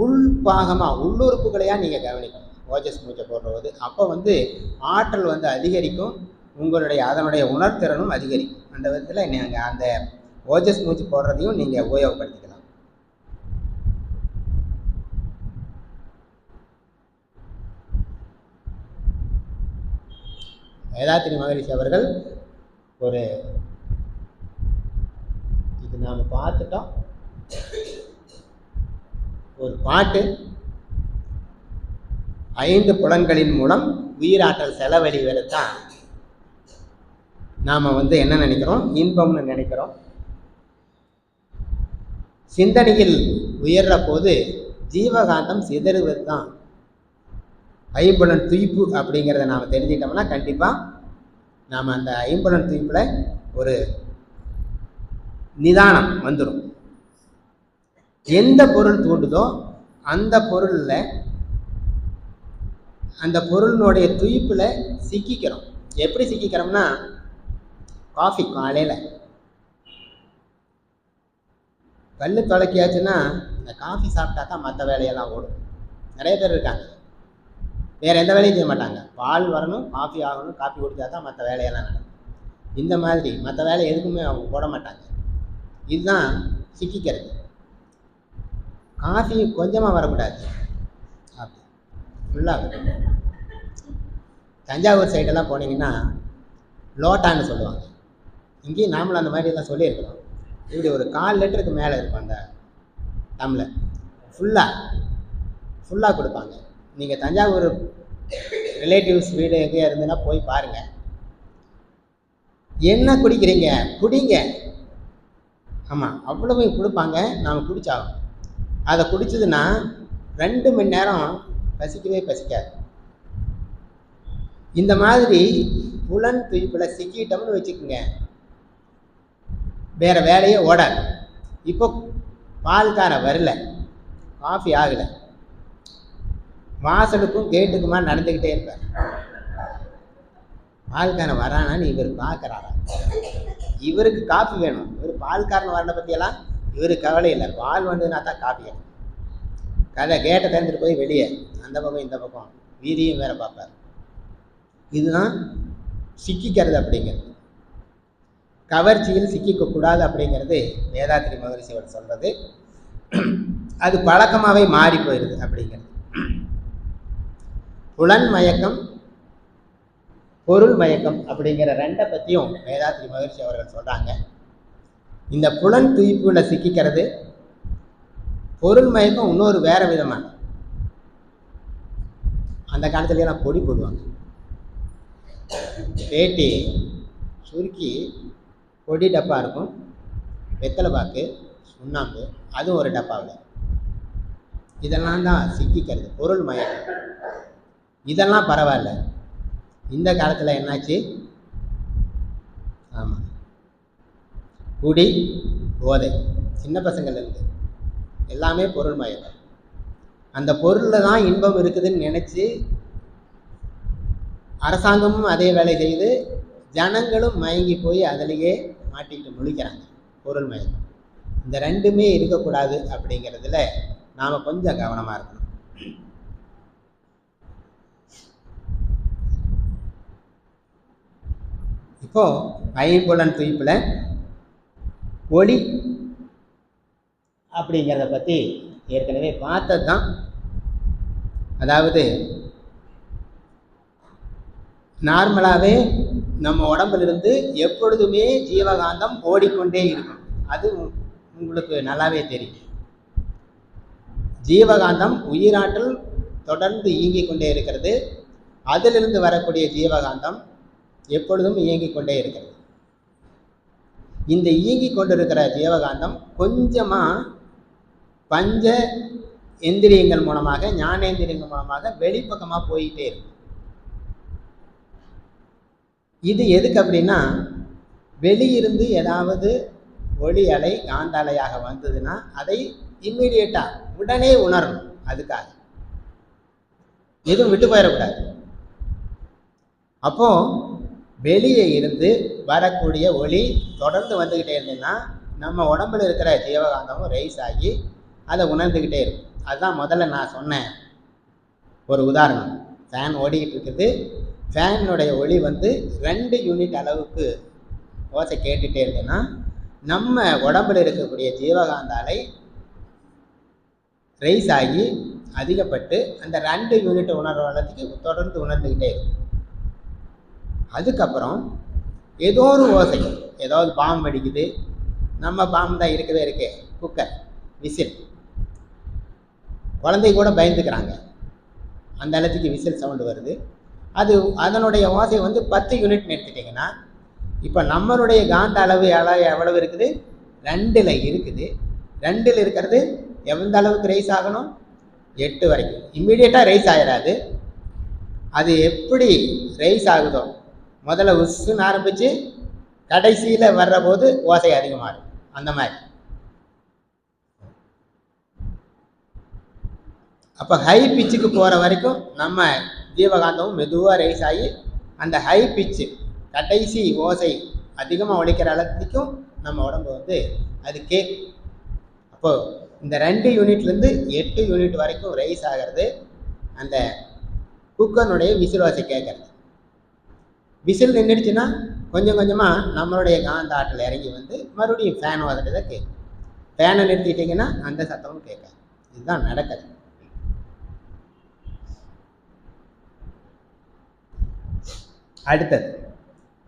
உள் பாகமாக உள்ளுறுப்புகளையாக நீங்கள் கவனிக்கணும் ஓஜஸ் மூச்சை போடுறது. அப்போ ஆற்றல் அதிகரிக்கும், உங்களுடைய அதனுடைய உணர்திறனும் அதிகரிக்கும். அந்த விதத்தில் நீங்கள் அந்த ஓஜஸ் மூச்சு போடுறதையும் நீங்கள் உபயோகப்படுத்திக்கலாம். வேதாத்திரி மகரிஷி அவர்கள் இது நாம் பார்த்துட்டோம், ஒரு பாட்டு 5 புலன்களின் மூலம் உயிராற்றல் செலவழிவதைத்தான் நாம் என்ன நினைக்கிறோம், இன்பம்னு நினைக்கிறோம். சிந்தனையில் உயர்ற போது ஜீவகாந்தம் சிதறுவது தான் ஐம்புலன் துய்ப்பு அப்படிங்கிறத நாம் தெரிஞ்சிட்டோம்னா கண்டிப்பாக நாம் அந்த ஐம்புலன் துய்ப்பில் ஒரு நிதானம் வந்துடும். எந்த பொருள் தூண்டுதோ அந்த பொருளில் அந்த பொருளினுடைய துய்ப்பில் சிக்கிக்கிறோம். எப்படி சிக்கிக்கிறோம்னா, காஃபி காலையில் பல்லு துளக்கியாச்சுன்னா இந்த காஃபி சாப்பிட்டா தான் மற்ற வேலையெல்லாம் ஓடும். நிறைய பேர் இருக்காங்க, வேறு எந்த வேலையும் செய்ய மாட்டாங்க. பால் வரணும், காஃபி ஆகணும், காஃபி குடித்தா தான் மற்ற வேலையெல்லாம் நடக்கும். இந்த மாதிரி மற்ற வேலை எதுக்குமே அவங்க போட மாட்டாங்க. இதுதான் சிக்கிக்கிறது. காஃபி கொஞ்சமாக வரக்கூடாது, அப்படி ஃபுல்லாக. தஞ்சாவூர் சைடெல்லாம் போனீங்கன்னா லோட்டான்னு சொல்லுவாங்க. இங்கேயும் நாமளும் அந்த மாதிரி எல்லாம் சொல்லியிருக்கிறோம். இப்படி ஒரு 1/4 லிட்டருக்கு மேலே இருக்கும் அந்த டம்ளர், ஃபுல்லாக கொடுப்பாங்க. நீங்கள் தஞ்சாவூர் ரிலேட்டிவ்ஸ் வீடு எங்கேயா இருந்துன்னா போய் பாருங்கள். என்ன குடிக்கிறீங்க, குடிங்க. ஆமாம், அவ்வளவு கொடுப்பாங்க. நாம் குடித்தாகும். அதை குடிச்சதுன்னா 2 மணி நேரம் பசிக்கவே பசிக்காது. இந்த மாதிரி புலன் துய்ப்பில் சிக்கிட்டோம்னு வச்சுக்கோங்க, வேறு வேலையே ஓடாது. இப்போ பால்காரன் வரல, காஃபி ஆகலை, வாசலுக்கும் கேட்டுக்குமா நடந்துக்கிட்டே இருப்பார். பால்காரன் வரானான்னு இவர் பார்க்குறாரா, இவருக்கு காஃபி வேணும். இவர் பால்காரன் வரனை பற்றியெல்லாம் இவருக்கு கவலை இல்லை. பால் வந்ததுன்னா தான் காஃபி வேணும். கேட்டை திறந்துட்டு போய் வெளியே அந்த பக்கம் இந்த பக்கம் வீதியும் வேற பார்ப்பார். இதுதான் சிக்கிக்கிறது அப்படிங்கிறது. கவர்ச்சியில் சிக்கிக்கக்கூடாது அப்படிங்கிறது வேதாத்திரி மகரிஷி அவர் சொல்கிறது. அது பழக்கமாகவே மாறி போயிடுது அப்படிங்கிறது. புலன் மயக்கம், பொருள் மயக்கம் அப்படிங்கிற 2 பற்றியும் வேதாத்திரி மகரிஷி அவர்கள் சொல்கிறாங்க. இந்த புலன் துய்ப்புல சிக்கிக்கிறது, பொருள் மயக்கம் இன்னொரு வேறு விதமான. அந்த காலத்துலலாம் பொடி போடுவாங்க, பேட்டி சுருக்கி பொடி டப்பா இருக்கும், வெத்தலை பாக்கு, சுண்ணாம்பு, அதுவும் ஒரு டப்பாவில். இதெல்லாம் தான் சிக்கிக்கிறது, பொருள் மயக்கம். இதெல்லாம் பரவாயில்ல. இந்த காலத்தில் என்னாச்சு, ஆமாம், குடி, போதை, சின்ன பசங்கள்லேருந்து எல்லாமே பொருள் மயக்கம். அந்த பொருளில் தான் இன்பம் இருக்குதுன்னு நினச்சி அரசாங்கமும் அதே வேலை செய்து ஜனங்களும் மயங்கி போய் அதிலேயே மாட்டிக்கிட்டு முழிக்கிறாங்க. பொருள் மயக்கம். இந்த 2மே இருக்கக்கூடாது அப்படிங்கிறதுல நாம் கொஞ்சம் கவனமாக இருக்கணும். இப்போது ஐம்புலன் துய்ப்பில் ஒளி அப்படிங்கிறத பற்றி ஏற்கனவே பார்த்தது தான். அதாவது நார்மலாகவே நம்ம உடம்பிலிருந்து எப்பொழுதுமே ஜீவகாந்தம் ஓடிக்கொண்டே இருக்கும். அது உங்களுக்கு நல்லாவே தெரியும். ஜீவகாந்தம் உயிராற்றல் தொடர்ந்து இயங்கிக் கொண்டே இருக்கிறது. அதிலிருந்து வரக்கூடிய ஜீவகாந்தம் எப்பொழுதும் இயங்கிக் கொண்டே இருக்கிறது. இந்த இயங்கிக் கொண்டிருக்கிற ஜீவகாந்தம் கொஞ்சமாக பஞ்ச எந்திரியங்கள் மூலமாக, ஞானேந்திரியங்கள் மூலமாக வெளிப்பக்கமாக போயிட்டே இருக்கும். இது எதுக்கு அப்படின்னா, வெளியிருந்து ஏதாவது ஒளி அலை காந்த அலையாக வந்ததுன்னா அதை இம்மீடியட்டாக உடனே உணரணும். அதுக்காக எதுவும் விட்டு போயிடக்கூடாது. அப்போது வெளியே இருந்து வரக்கூடிய ஒளி தொடர்ந்து வந்துக்கிட்டே இருந்ததுன்னா நம்ம உடம்புல இருக்கிற ஜீவகாந்தமும் ரைஸ் ஆகி அதை உணர்ந்துக்கிட்டே இருக்கும். அதுதான் முதல்ல நான் சொன்னேன் ஒரு உதாரணம். ஃபேன் ஓடிக்கிட்டு இருக்குது, ஃபேனுடைய ஒளி வந்து 2 யூனிட் அளவுக்கு ஓசை கேட்டுகிட்டே இருக்குன்னா நம்ம உடம்புல இருக்கக்கூடிய ஜீவகாந்த அலை ரைஸ் ஆகி அதிகப்பட்டு அந்த 2 யூனிட் உணர்வு வளர்த்துக்கு தொடர்ந்து உணர்ந்துக்கிட்டே இருக்கும். அதுக்கப்புறம் ஏதோ ஒரு ஓசை, ஏதாவது பாம்பு அடிக்குது, நம்ம பாம்பு தான் இருக்கவே இருக்கே, குக்கர், விசில், குழந்தை கூட பயந்துக்கிறாங்க, அந்த அளவுக்கு விசில் சவுண்டு வருது. அது அதனுடைய ஓசை வந்து 10 யூனிட்னு எடுத்துட்டிங்கன்னா இப்போ நம்மளுடைய காந்த அளவு எவ்வளவு இருக்குது? 2ல் இருக்குது. 2ல் இருக்கிறது எந்த அளவுக்கு ரைஸ் ஆகணும்? 8 வரைக்கும். இம்மிடியேட்டாக ரைஸ் ஆகிடாது. அது எப்படி ரைஸ் ஆகுதோ, முதல்ல உஸ்ஸுன்னு ஆரம்பித்து கடைசியில் வர்ற போது ஓசை அதிகமாக இருக்கும். அந்த மாதிரி. அப்போ ஹை பிச்சுக்கு போகிற வரைக்கும் நம்ம ஜீவகாந்தமும் மெதுவாக ரைஸ் ஆகி அந்த ஹை பிச்சு கடைசி ஓசை அதிகமாக ஒழிக்கிற அளவுக்கும் நம்ம உடம்பு வந்து அது கேட்கும். அப்போது இந்த 2 யூனிட்லேருந்து 8 யூனிட் வரைக்கும் ரைஸ் ஆகிறது அந்த குக்கனுடைய விசில் ஓசை கேட்கறது. விசில் நின்றுடுச்சுன்னா கொஞ்சம் கொஞ்சமாக நம்மளுடைய காந்த ஆற்றல் இறங்கி வந்து மறுபடியும் ஃபேன் ஓதுறது தான் கேட்கும். ஃபேனை நிறுத்திட்டிங்கன்னா அந்த சத்தமும் கேட்காது. இதுதான் நடக்குது. அடுத்தது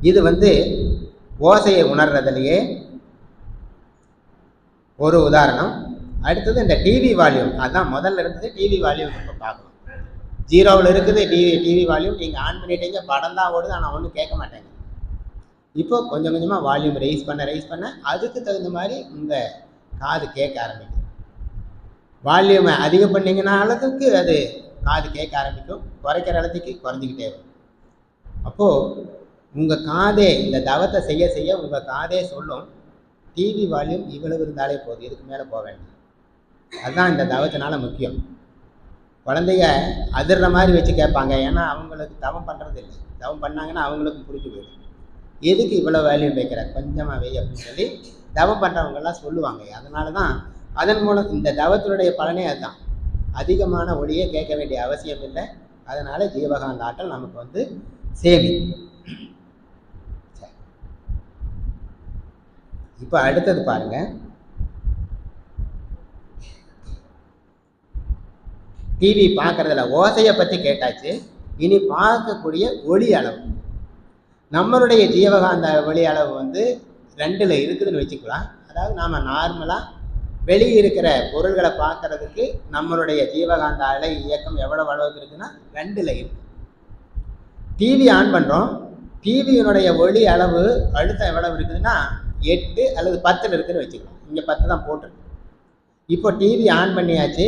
இது வந்து ஓசையை உணர்றதுலையே ஒரு உதாரணம். அடுத்தது இந்த டிவி வால்யூம். அதுதான் முதல்ல இருந்தது. டிவி வால்யூம் இப்போ பார்க்கணும். 0ல் இருக்குது டிவி வால்யூம். நீங்கள் ஆன் பண்ணிட்டீங்க, படம் தான் ஓடுது, ஆனால் ஒன்றும் கேட்க மாட்டேங்க. இப்போ கொஞ்சம் கொஞ்சமாக வால்யூம் ரைஸ் பண்ண அதுக்கு தகுந்த மாதிரி உங்கள் காது கேட்க ஆரம்பிக்கும். வால்யூமை அதிகம் பண்ணிங்கன்னா அளவுக்கு அது காது கேட்க ஆரம்பிக்கும், குறைக்கிற அளவுக்கு குறைஞ்சிக்கிட்டே வரும். அப்போது உங்கள் காதே இந்த தவத்தை செய்ய செய்ய உங்கள் காதே சொல்லும், டிவி வால்யூம் இவ்வளவு இருந்தாலே போதும், இதுக்கு மேலே போக வேண்டாம். அதுதான் இந்த தவத்தினால முக்கியம். குழந்தைங்க அதிர்ற மாதிரி வச்சு கேட்பாங்க, ஏன்னா அவங்களுக்கு தவம் பண்ணுறது இல்லை. தவம் பண்ணாங்கன்னா அவங்களுக்கும் பிடிச்சி போயிடும். எதுக்கு இவ்வளோ வேல்யூம் வைக்கிற, கொஞ்சமாக வை அப்படின்னு சொல்லி தவம் பண்ணுறவங்கெல்லாம் சொல்லுவாங்க. அதனால தான் அதன் மூலம் இந்த தவத்தினுடைய பலனே அதுதான். அதிகமான ஒளியை கேட்க வேண்டிய அவசியம் இல்லை. அதனால் ஜீவகாந்த ஆற்றல் நமக்கு வந்து சேமி. இப்போ அடுத்தது பாருங்க, டிவி பார்க்கறதுல ஓசையை பற்றி கேட்டாச்சு. இனி பார்க்கக்கூடிய ஒளி அளவு. நம்மளுடைய ஜீவகாந்த ஒளி அளவு வந்து 2ல் இருக்குதுன்னு வச்சுக்கலாம். அதாவது நாம் நார்மலாக வெளியே இருக்கிற பொருள்களை பார்க்கறதுக்கு நம்மளுடைய ஜீவகாந்த அலை இயக்கம் எவ்வளவு அளவுக்கு இருக்குன்னா 2ல் இருக்கு. டிவி ஆன் பண்ணுறோம், டிவியினுடைய ஒளி அளவு அழுத்தம் எவ்வளவு இருக்குதுன்னா 8 அல்லது 10ல் இருக்குதுன்னு வச்சுக்கலாம். இங்கே 10 தான் போட்டிருக்கு. இப்போ டிவி ஆன் பண்ணியாச்சு.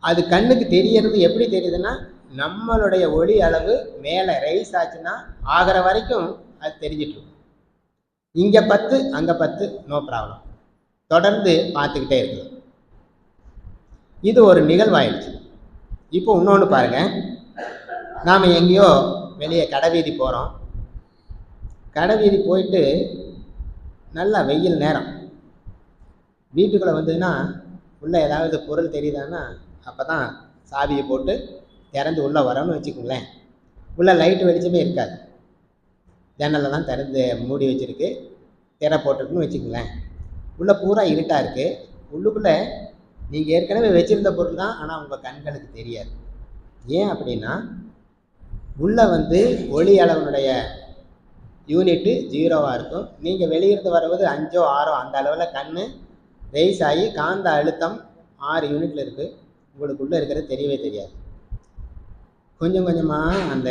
அது கண்ணுக்கு தெரியறது எப்படி தெரியுதுன்னா, நம்மளுடைய ஒளி அளவு மேலே ரைஸ் ஆச்சுன்னா ஆகிற வரைக்கும் அது தெரிஞ்சிட்ருக்கும். இங்கே 10 அங்கே 10 நோ ப்ராப்ளம், தொடர்ந்து பார்த்துக்கிட்டே இருக்குது. இது ஒரு நிகழ்வாயிடுச்சு. இப்போ இன்னொன்று பாருங்கள், நாம் எங்கேயோ வெளியே கடைவீதி போகிறோம். கடைவீதி போயிட்டு நல்லா வெயில் நேரம், வீட்டுக்குள்ளே வந்ததுன்னா உள்ளே ஏதாவது பொருள் தெரியுதான்னா அப்போ தான் சாவியை போட்டு திறந்து உள்ளே வரோன்னு வச்சுக்கோங்களேன். உள்ளே லைட்டு வெளிச்சமே இருக்காது, ஜன்னலெல்லாம் திறந்து மூடி வச்சுருக்கு, திரை போட்டிருக்குன்னு வச்சுக்கோங்களேன். உள்ளே பூரா இருட்டாக இருக்குது. உள்ளுக்குள்ளே நீங்கள் ஏற்கனவே வச்சுருந்த பொருள் தான், ஆனால் உங்கள் கண்களுக்கு தெரியாது. ஏன் அப்படின்னா உள்ளே வந்து ஒளி அளவுடைய யூனிட்டு 0வாக இருக்கும். நீங்கள் வெளியிருந்து வருவது 5ஓ 6ஓ அந்த அளவில் கண் ரைஸ் ஆகி காந்த அழுத்தம் 6 யூனிட்டில் இருக்குது. உங்களுக்கு உள்ளே இருக்கிறது தெரியவே தெரியாது. கொஞ்சம் கொஞ்சமாக அந்த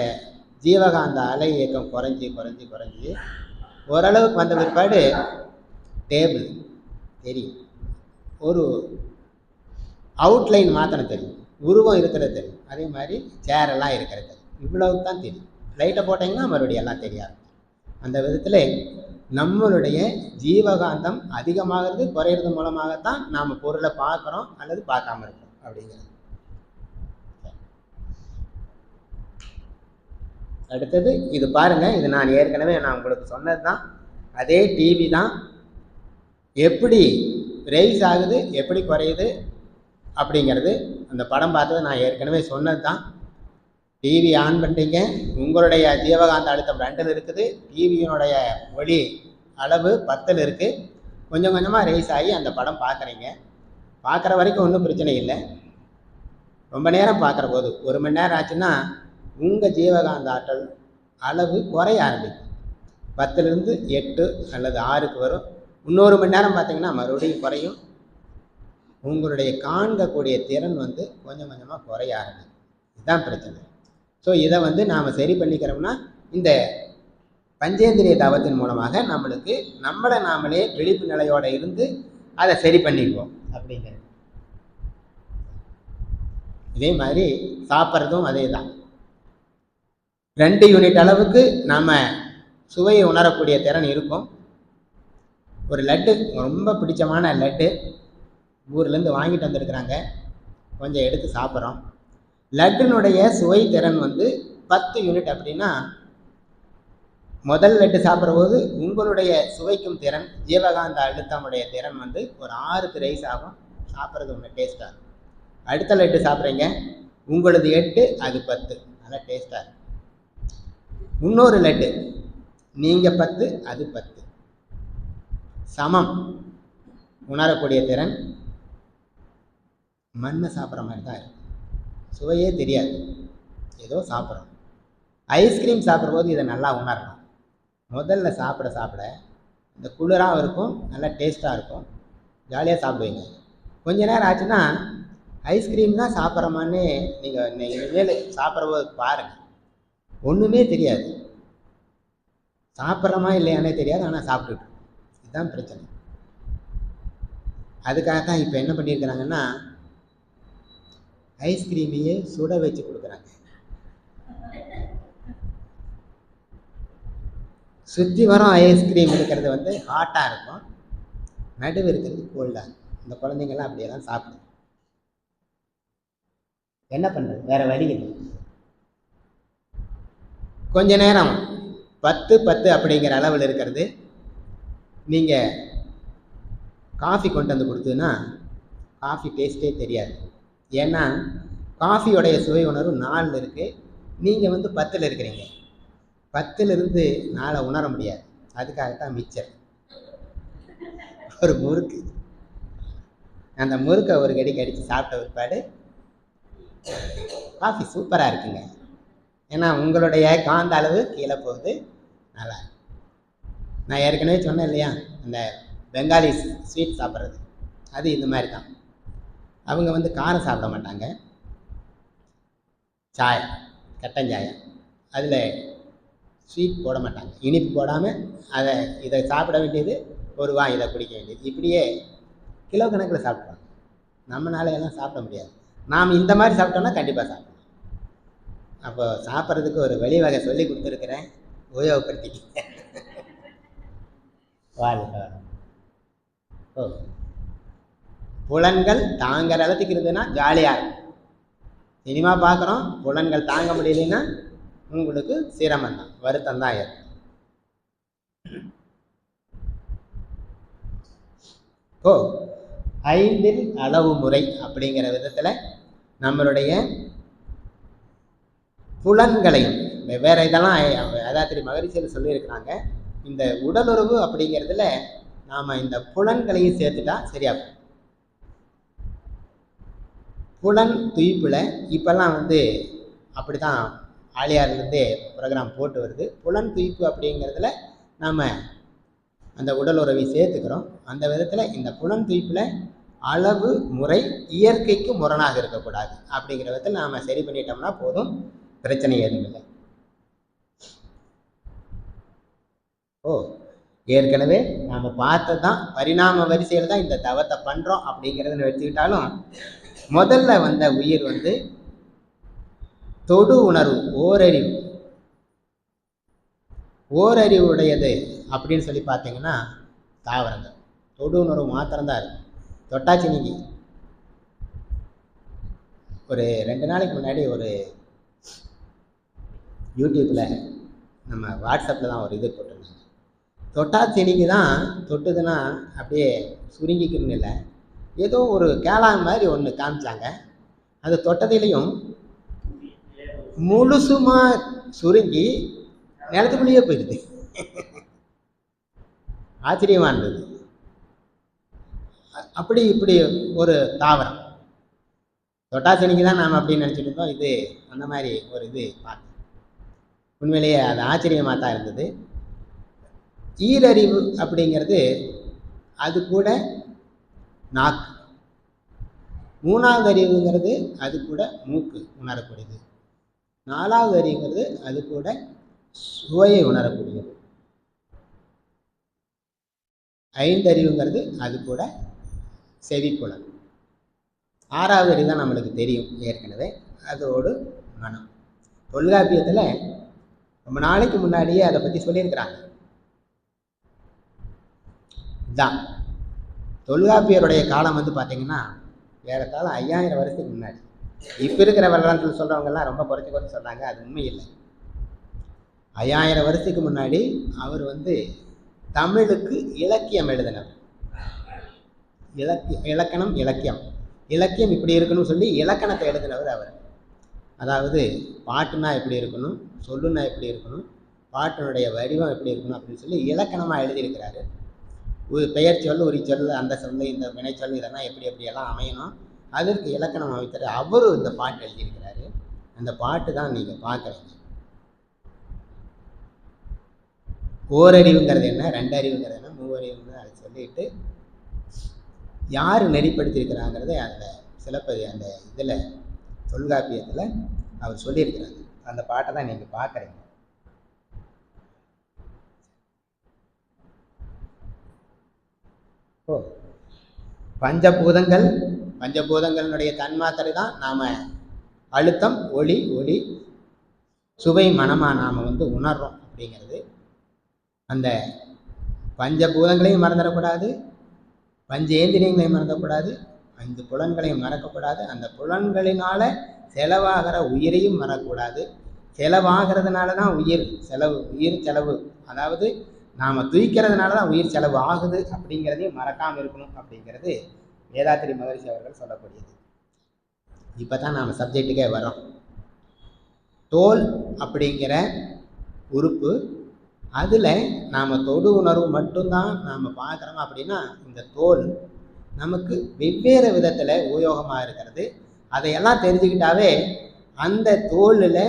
ஜீவகாந்த அலை இயக்கம் குறைஞ்சி ஓரளவுக்கு வந்த பிற்பாடு டேபிள் தெரியும், ஒரு அவுட்லைன் மாத்திரம் தெரியும், உருவம் இருக்கிறது தெரியும். அதே மாதிரி சேரெல்லாம் இருக்கிறது தெரியும். இவ்வளவுக்கு தான் தெரியும். லைட்டை போட்டிங்கன்னா மறுபடியும் எல்லாம் தெரியாது. அந்த விதத்தில் நம்மளுடைய ஜீவகாந்தம் அதிகமாகிறது குறையிறது மூலமாகத்தான் நாம் பொருளை பார்க்குறோம் அல்லது பார்க்காம இருக்கிறோம் அப்படிங்கிறது. அடுத்தது இது பாருங்கள், இது நான் ஏற்கனவே உங்களுக்கு சொன்னது தான், அதே டிவி தான். எப்படி ரைஸ் ஆகுது எப்படி குறையுது அப்படிங்கிறது அந்த படம் பார்த்தது நான் ஏற்கனவே சொன்னது தான். டிவி ஆன் பண்ணிட்டீங்க, உங்களுடைய ஜீவகாந்த அழுத்தம் 2ல் இருக்குது, டிவியினுடைய ஒளி அளவு 10ல் இருக்குது. கொஞ்சம் கொஞ்சமாக ரைஸ் ஆகி அந்த படம் பார்க்குறீங்க. பார்க்குற வரைக்கும் ஒன்றும் பிரச்சனை இல்லை. ரொம்ப நேரம் பார்க்குற போது 1 மணி நேரம் ஆச்சுன்னா உங்கள் ஜீவகாந்த ஆற்றல் அளவு குறைய ஆரம்பிக்கும். 10லிருந்து 8 அல்லது 6க்கு வரும். இன்னொரு மணி நேரம் பார்த்தீங்கன்னா மறுபடியும் குறையும். உங்களுடைய காண்கக்கூடிய திறன் கொஞ்சம் கொஞ்சமாக குறைய ஆரம்பிக்கும். இதுதான் பிரச்சனை. ஸோ இதை நாம் சரி பண்ணிக்கிறோம்னா இந்த பஞ்சேந்திரிய தவத்தின் மூலமாக நம்மளுக்கு நம்மளை நாமளே விழிப்பு நிலையோடு இருந்து அதை சரி பண்ணிக்குவோம் அப்படிங்கிறது. இதே மாதிரி சாப்பிட்றதும் அதே தான். 2 யூனிட் அளவுக்கு நாம் சுவையை உணரக்கூடிய திறன் இருக்கும். ஒரு லட்டு, ரொம்ப பிடிச்சமான லட்டு ஊர்லேருந்து வாங்கிட்டு வந்திருக்கிறாங்க, கொஞ்சம் எடுத்து சாப்பிட்றோம். லட்டுனுடைய சுவை திறன் 10 யூனிட் அப்படின்னா, முதல் லட்டு சாப்பிட்ற போது உங்களுடைய சுவைக்கும் திறன், ஜீவகாந்த அழுத்தமுடைய திறன் ஒரு 6க்கு ரைஸ் ஆகும். சாப்பிட்றது ஒன்று டேஸ்ட்டாக இருக்கும். அடுத்த லட்டு சாப்பிட்றீங்க, உங்களது 8, அது 10, நல்லா டேஸ்ட்டாக இருக்கும். இன்னொரு லட்டு, நீங்கள் 10, அது 10, சமம். உணரக்கூடிய திறன் மண்ணை சாப்பிட்ற மாதிரி தான் இருக்கும். சுவையே தெரியாது, ஏதோ சாப்பிட்றோம். ஐஸ்கிரீம் சாப்பிட்ற போது இதை நல்லா உணரணும். முதல்ல சாப்பிட இந்த குளிராகவும் இருக்கும், நல்லா டேஸ்ட்டாக இருக்கும், ஜாலியாக சாப்பிடுவீங்க. கொஞ்ச நேரம் ஆச்சுன்னா ஐஸ்கிரீம் தான் சாப்பிட்றோமான்னு நீங்கள் இனிமேல் சாப்பிட்ற போது பாருங்கள், ஒன்றுமே தெரியாது. சாப்பிட்றோமா இல்லையானே தெரியாது, ஆனால் சாப்பிட்டுட்டு. இதுதான் பிரச்சனை. அதுக்காக தான் இப்போ என்ன பண்ணியிருக்கிறாங்கன்னா, ஐஸ்கிரீமையே சுட வச்சு கொடுக்குறாங்க. சுற்றி வரும் ஐஸ்கிரீம் இருக்கிறது ஹாட்டாக இருக்கும், நடுவு இருக்கிறது கோல்டாக இருக்கும். இந்த குழந்தைங்கள்லாம் அப்படியெல்லாம் சாப்பிடுது. என்ன பண்ணுறது, வேறு வழி இல்லை. கொஞ்ச நேரம் 10 அப்படிங்கிற அளவில் இருக்கிறது நீங்கள் காஃபி கொண்டு வந்து கொடுத்ததுன்னா காஃபி டேஸ்ட்டே தெரியாது. ஏன்னா காஃபியோடைய சுவை உணர்வு 4ல் இருக்குது, நீங்கள் 10ல் இருக்கிறீங்க. 10லிருந்து 4 உணர முடியாது. அதுக்காகத்தான் மிச்சர், ஒரு முறுக்கு. அந்த முறுக்கை ஒரு கடிக்கு அடித்து சாப்பிட்ட பிற்பாடு காஃபி சூப்பராக இருக்குங்க. ஏன்னா உங்களுடைய காந்த அளவு கீழே போகுது, நல்லா. நான் ஏற்கனவே சொன்னேன் இல்லையா, அந்த பெங்காலி ஸ்வீட் சாப்பிட்றது, அது இந்த மாதிரி தான். அவங்க காரம் சாப்பிட மாட்டாங்க, சாய், கட்டஞ்சாயம், அதில் ஸ்வீட் போட மாட்டாங்க, இனிப்பு போடாமல் இதை சாப்பிட வேண்டியது, ஒரு வா இதை குடிக்க வேண்டியது, இப்படியே கிலோ கணக்கில் சாப்பிட்றாங்க. நம்மளால எல்லாம் சாப்பிட முடியாது. நாம் இந்த மாதிரி சாப்பிட்டோம்னா கண்டிப்பாக சாப்பிடலாம். அப்போ சாப்பிட்றதுக்கு ஒரு வழிவகை சொல்லி கொடுத்துருக்குறேன், உபயோகப்படுத்திக்க. வாழ்க்கை புலன்கள் தாங்கிற அளவுக்கு இருந்ததுன்னா ஜாலியாக இருக்கும். சினிமா பார்க்குறோம், புலன்கள் தாங்க முடியலைன்னா உங்களுக்கு சிரமம் தான், வருத்தம் தான் ஏற்படும். இப்போ 5ல் அளவு முறை அப்படிங்கிற விதத்தில் நம்மளுடைய புலன்களையும் வெவ்வேறு இதெல்லாம் வேதாத்திரி மகரிஷியில் சொல்லியிருக்கிறாங்க. இந்த உடலுறவு அப்படிங்கிறதுல நாம் இந்த புலன்களையும் சேர்த்துட்டா சரியாகும். புலன் துய்ப்பில் இப்போல்லாம் அப்படி தான் ஆலியார்லேருந்தே ப்ரோக்ராம் போட்டு வருது. புலன் துய்ப்பு அப்படிங்கிறதுல நாம் அந்த உடல் உறவை சேர்த்துக்கிறோம். அந்த விதத்தில் இந்த புலன் துய்ப்பில் அளவு முறை இயற்கைக்கு முரணாக இருக்கக்கூடாது அப்படிங்கிற விதத்தில் நாம் சரி பண்ணிட்டோம்னா போதும், பிரச்சனை எதுவும் இல்லை. ஏற்கனவே நாம் பார்த்தது தான், பரிணாம வரிசையில் தான் இந்த தவத்தை பண்ணுறோம் அப்படிங்கிறத எடுத்துக்கிட்டாலும், முதல்ல வந்த உயிர் தொடு உணர்வு, ஓரறிவுடையது அப்படின்னு சொல்லி பார்த்தீங்கன்னா தாவரங்கள். தொடு உணர்வு மாத்திரம்தான் இருக்கும். தொட்டாச்சி நீங்கி ஒரு 2 நாளைக்கு முன்னாடி ஒரு யூடியூப்பில் நம்ம வாட்ஸ்அப்பில் தான் ஒரு இது போட்டிருந்தாங்க. தொட்டாச்சினிக்கு தான் தொட்டுதுன்னா அப்படியே சுருங்கிக்கணும்னு இல்லை, ஏதோ ஒரு கேளாங் மாதிரி ஒன்று காமிச்சாங்க. அது தொட்டதிலையும் முழுசுமா சுருங்கி நிலத்துக்குள்ளேயே போயிடுது. ஆச்சரியமாக இருந்தது. அப்படி இப்படி ஒரு தாவரம் தொட்டாச்சினிக்கு தான் நாம் அப்படின்னு நினச்சிட்டு இருந்தோம். இது அந்த மாதிரி ஒரு இது பார்த்தோம். உண்மையிலேயே அது ஆச்சரியமாக தான் இருந்தது. ஈரறிவு அப்படிங்கிறது அது கூட நாக்கு. மூணாவது அறிவுங்கிறது அது கூட மூக்கு உணரக்கூடியது. நாலாவது அறிவுங்கிறது அது கூட சுவையை உணரக்கூடியது. ஐந்தறிவுங்கிறது அது கூட செவிப்புலன். ஆறாவது அறிவு தான் நம்மளுக்கு தெரியும் ஏற்கனவே, அதோடு மனம். தொல்காப்பியத்தில் ரொம்ப நாளைக்கு முன்னாடியே அதை பற்றி சொல்லியிருக்கிறாங்க. இதுதான் தொல்காப்பியருடைய காலம் வந்து பார்த்தீங்கன்னா ஏறத்தாழ 5000 வருஷத்துக்கு முன்னாடி. இப்போ இருக்கிற வரலாற்றில் சொல்கிறவங்கெல்லாம் ரொம்ப குறைச்சி சொல்கிறாங்க, அது உண்மை இல்லை. 5000 வருஷத்துக்கு முன்னாடி அவர் வந்து தமிழுக்கு இலக்கியம் எழுதினவர். இலக்கணம் இலக்கியம் இலக்கியம் இப்படி இருக்கணும்னு சொல்லி இலக்கணத்தை எழுதினவர் அவர். அதாவது பாட்டுனா எப்படி இருக்கணும், சொல்லுனா எப்படி இருக்கணும், பாட்டினுடைய வடிவம் எப்படி இருக்கணும் அப்படின்னு சொல்லி இலக்கணமாக எழுதியிருக்கிறாரு. ஒரு பெயர் சொல், உரி சொல், அந்த சொல், இந்த வினைச்சொல், இதெல்லாம் எப்படி எப்படியெல்லாம் அமையணும் அதற்கு இலக்கணம் அமைத்தார். அவரும் இந்த பாட்டு எழுதியிருக்கிறாரு. அந்த பாட்டு தான் நீங்கள் பார்க்குறீங்க. ஓரறிவுங்கிறது என்ன, ரெண்டறிவுங்கிறது என்ன, மூவறிவுங்கிறது அதை சொல்லிட்டு யார் நெறிப்படுத்தியிருக்கிறாங்கிறத அந்த சிலப்பதி அந்த இதில் தொல்காப்பியத்தில் அவர் சொல்லியிருக்கிறாங்க. அந்த பாட்டை தான் நீங்கள் பார்க்குறீங்க. பஞ்சபூதங்களுடைய தன்மாத்திரை தான் நாம் அழுத்தம், ஒளி, சுவை, மனமாக நாம் வந்து உணர்றோம் அப்படிங்கிறது. அந்த பஞ்சபூதங்களையும் மறந்துடக்கூடாது, பஞ்சேந்திரியங்களையும் மறந்துடக்கூடாது, 5 புலன்களையும் மறக்கக்கூடாது. அந்த புலன்களினால் செலவாகிற உயிரையும் மறக்கக்கூடாது. செலவாகிறதுனால தான் உயிர் செலவு, அதாவது நாம் துய்க்கிறதுனால தான் உயிர் செலவு ஆகுது அப்படிங்கிறதையும் மறக்காமல் இருக்கணும் அப்படிங்கிறது வேதாத்திரி மகரிஷி அவர்கள் சொல்லக்கூடியது. இப்போ தான் நாம் சப்ஜெக்டுக்கே வரோம். தோல் அப்படிங்கிற உறுப்பு, அதில் நாம் தொடு உணர்வு மட்டும்தான் நாம் பார்க்குறோம். அப்படின்னா இந்த தோல் நமக்கு வெவ்வேறு விதத்தில் உபயோகமாக இருக்கிறது. அதையெல்லாம் தெரிஞ்சுக்கிட்டாவே அந்த தோலில்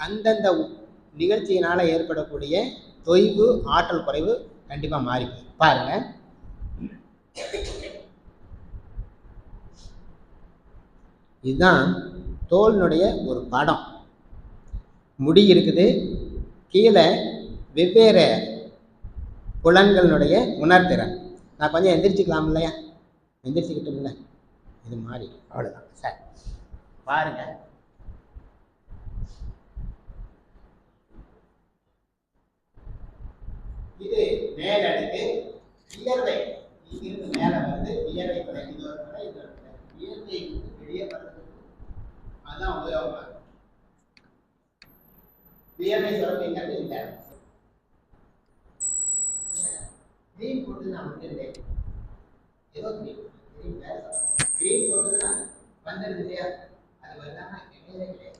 அந்தந்த நிகழ்ச்சியினால் ஏற்படக்கூடிய தொய்வு, ஆற்றல் குறைவு கண்டிப்பாக மாறி பாருங்க. இதுதான் தோலினுடைய ஒரு படம். முடி இருக்குது, கீழே வெவ்வேறு புலன்களினுடைய உணர்திறன். நான் கொஞ்சம் எந்திரிச்சிக்கலாம் இல்லையா, எந்திரிச்சுக்கிட்டோம் இல்லை, இது மாறி அவ்வளோதான். சரி பாருங்க, இது மேலடுக்கு வியர்வை, இங்கிருந்து மேலே வந்து வியர்வை படை, இது ஒரு படை, இது ஒரு படை. வியர்வை வெளியே படுறது அதுதான் உபயோகமாக. வியர்வை சுரப்பிங்கிறது இந்த கிரீம் போட்டு நான் வந்துருந்தேன், ஏதோ கிரீம் போட்டுதுன்னா வந்துடுது இல்லையா, அது வருதானா கிடையவே கிடையாது.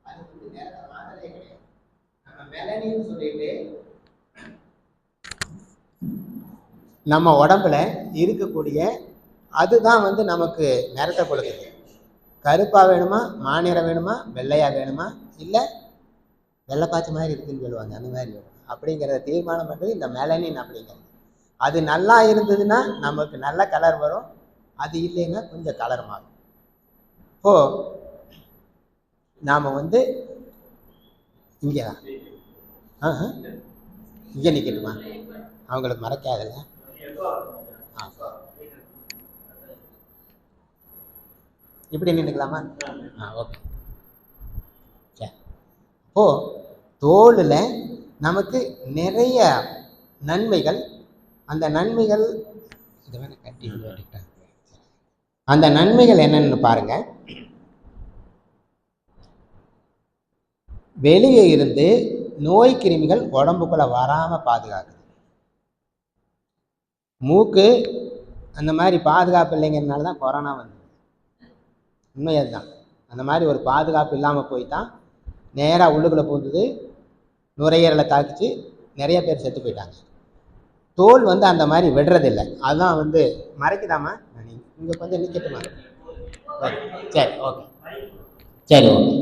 அது வந்து நேரத்தை மாற்றலே கிடையாது. நம்ம மெலனின்னு சொல்லிட்டு நம்ம உடம்புல இருக்கக்கூடிய அதுதான் வந்து நமக்கு நிறத்தை கொடுக்குது. கருப்பாக வேணுமா, மாநிறம் வேணுமா, வெள்ளையாக வேணுமா, இல்லை வெள்ளைப்பாய்ச்சி மாதிரி இருக்குதுன்னு சொல்லுவாங்க, அந்த மாதிரி வேணும் அப்படிங்கிறத தீர்மானம் பண்ணுறது இந்த மெலனின் அப்படிங்கிறது. அது நல்லா இருந்ததுன்னா நமக்கு நல்ல கலர் வரும், அது இல்லைன்னா கொஞ்சம் கலர் மாறும். இப்போது நாம் வந்து இங்கே இங்கே நிற்கட்டுமா, அவங்களுக்கு மறக்காதில்ல. இப்படி நின்றுக்கலாமா? ஓகே. இப்போது தோலில் நமக்கு நிறைய நன்மைகள், அந்த நன்மைகள் இதை வேணா கட்டி ஓட்டிக்கிட்டாங்க. அந்த நன்மைகள் என்னன்னு பாருங்க. வெளியே இருந்து நோய் கிருமிகள் உடம்புக்குள்ள வராமல் பாதுகாக்குது. மூக்கு அந்த மாதிரி பாதுகாப்பு இல்லைங்கிறதுனால தான் கொரோனா வந்தது. உண்மையாக தான். அந்த மாதிரி ஒரு பாதுகாப்பு இல்லாமல் போய் தான் நேராக உள்ளுக்குள்ளே பூந்தது, நுரையீரலை தாக்கிச்சு, நிறைய பேர் செத்து போயிட்டாங்க. தோல் அந்த மாதிரி விடுறதில்லை. அதுதான் மறைக்குதாமா, இங்கே கொஞ்சம் நிற்கட்டுமா? சரி, ஓகே, சரி, ஓகே.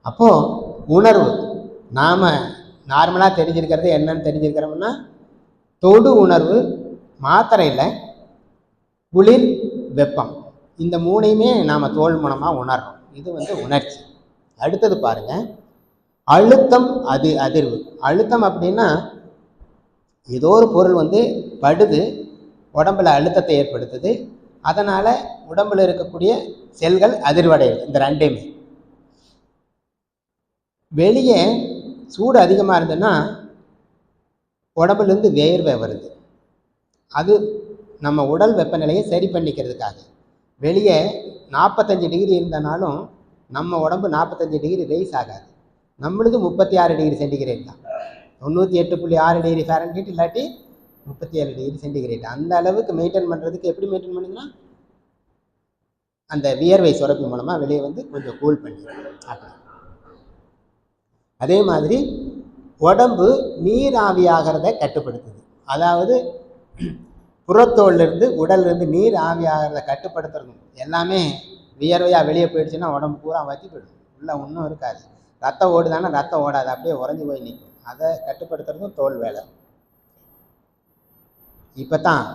அப்போது உணர்வு நாம் நார்மலாக தெரிஞ்சிருக்கிறது என்னன்னு தெரிஞ்சிருக்கிறோம்னா, தொடு உணர்வு, மாத்திரையில் குளிர், வெப்பம், இந்த மூணையுமே நாம் தோல் மூலமாக உணர்றோம். இது உணர்ச்சி. அடுத்தது பாருங்க, அழுத்தம், அதிர்வு. அழுத்தம் அப்படின்னா ஏதோ ஒரு பொருள் படுது, உடம்புல அழுத்தத்தை ஏற்படுத்துது, அதனால் உடம்புல இருக்கக்கூடிய செல்கள் அதிர்வடையுது. இந்த ரெண்டையுமே. வெளியே சூடு அதிகமாக இருந்ததுன்னா உடம்புலேருந்து வேர்வை வருது. அது நம்ம உடல் வெப்பநிலையை சரி பண்ணிக்கிறதுக்காக. வெளியே 45 டிகிரி இருந்தனாலும் நம்ம உடம்பு 45 டிகிரி ரைஸ் ஆகாது. நம்மளுக்கு 36 டிகிரி சென்டிகிரேட் தான். 98.6 டிகிரி ஃபாரன்ஹீட் இல்லாட்டி 37 டிகிரி சென்டிகிரேட். அந்த அளவுக்கு மெயின்டைன் பண்ணுறதுக்கு எப்படி மெயின்டைன் பண்ணுதுன்னா, அந்த வியர்வை சுரப்பி மூலமாக வெளியே கொஞ்சம் கூல் பண்ணிடும். அப்படி அதே மாதிரி உடம்பு நீர் ஆவியாகிறத கட்டுப்படுத்துது. அதாவது புறத்தோல்லிருந்து உடல்லேருந்து நீர் ஆவியாகிறத கட்டுப்படுத்துறது. எல்லாமே வியர்வையாக வெளியே போயிடுச்சுன்னா உடம்பு பூரா வற்றி போயிடும், உள்ள ஒன்றும் இருக்காது. ரத்தம் ஓடுதானா ரத்தம் ஓடாது, அப்படியே உறைஞ்சி போய் நிற்கும். அதை கட்டுப்படுத்துறதும் தோல் வேலை. இப்போ தான்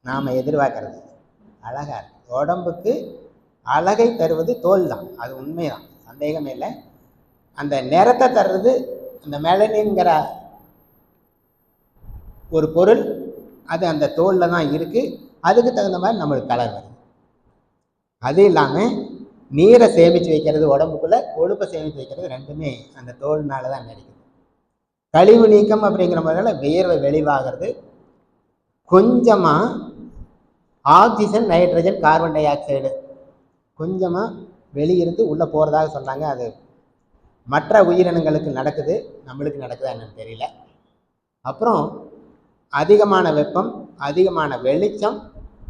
நாம் எதிர்பார்க்கறது அழகாக இருக்கு. உடம்புக்கு அழகை தருவது தோல் தான், அது உண்மைதான், சந்தேகமே இல்லை. அந்த நிறத்தை தர்றது அந்த மெலனின்கிற ஒரு பொருள், அது அந்த தோலில் தான் இருக்குது. அதுக்கு தகுந்த மாதிரி நம்மளுக்கு கலர் வருது. அது இல்லாமல் நீரை சேமித்து வைக்கிறது, உடம்புக்குள்ளே கொழுப்பை சேமித்து வைக்கிறது, ரெண்டுமே அந்த தோல்னால தான் நடக்குது. கழிவு நீக்கம் அப்படிங்கிற முறையில் வியர்வை வெளிவாகிறது. கொஞ்சமாக oxygen, nitrogen, carbon di oxide கொஞ்சமாக வெளியிருந்து உள்ளே போகிறதாக சொன்னாங்க. அது மற்ற உயிரினங்களுக்கு நடக்குது, நம்மளுக்கு நடக்குதா என்னன்னு தெரியல. அப்புறம் அதிகமான வெப்பம், அதிகமான வெளிச்சம்,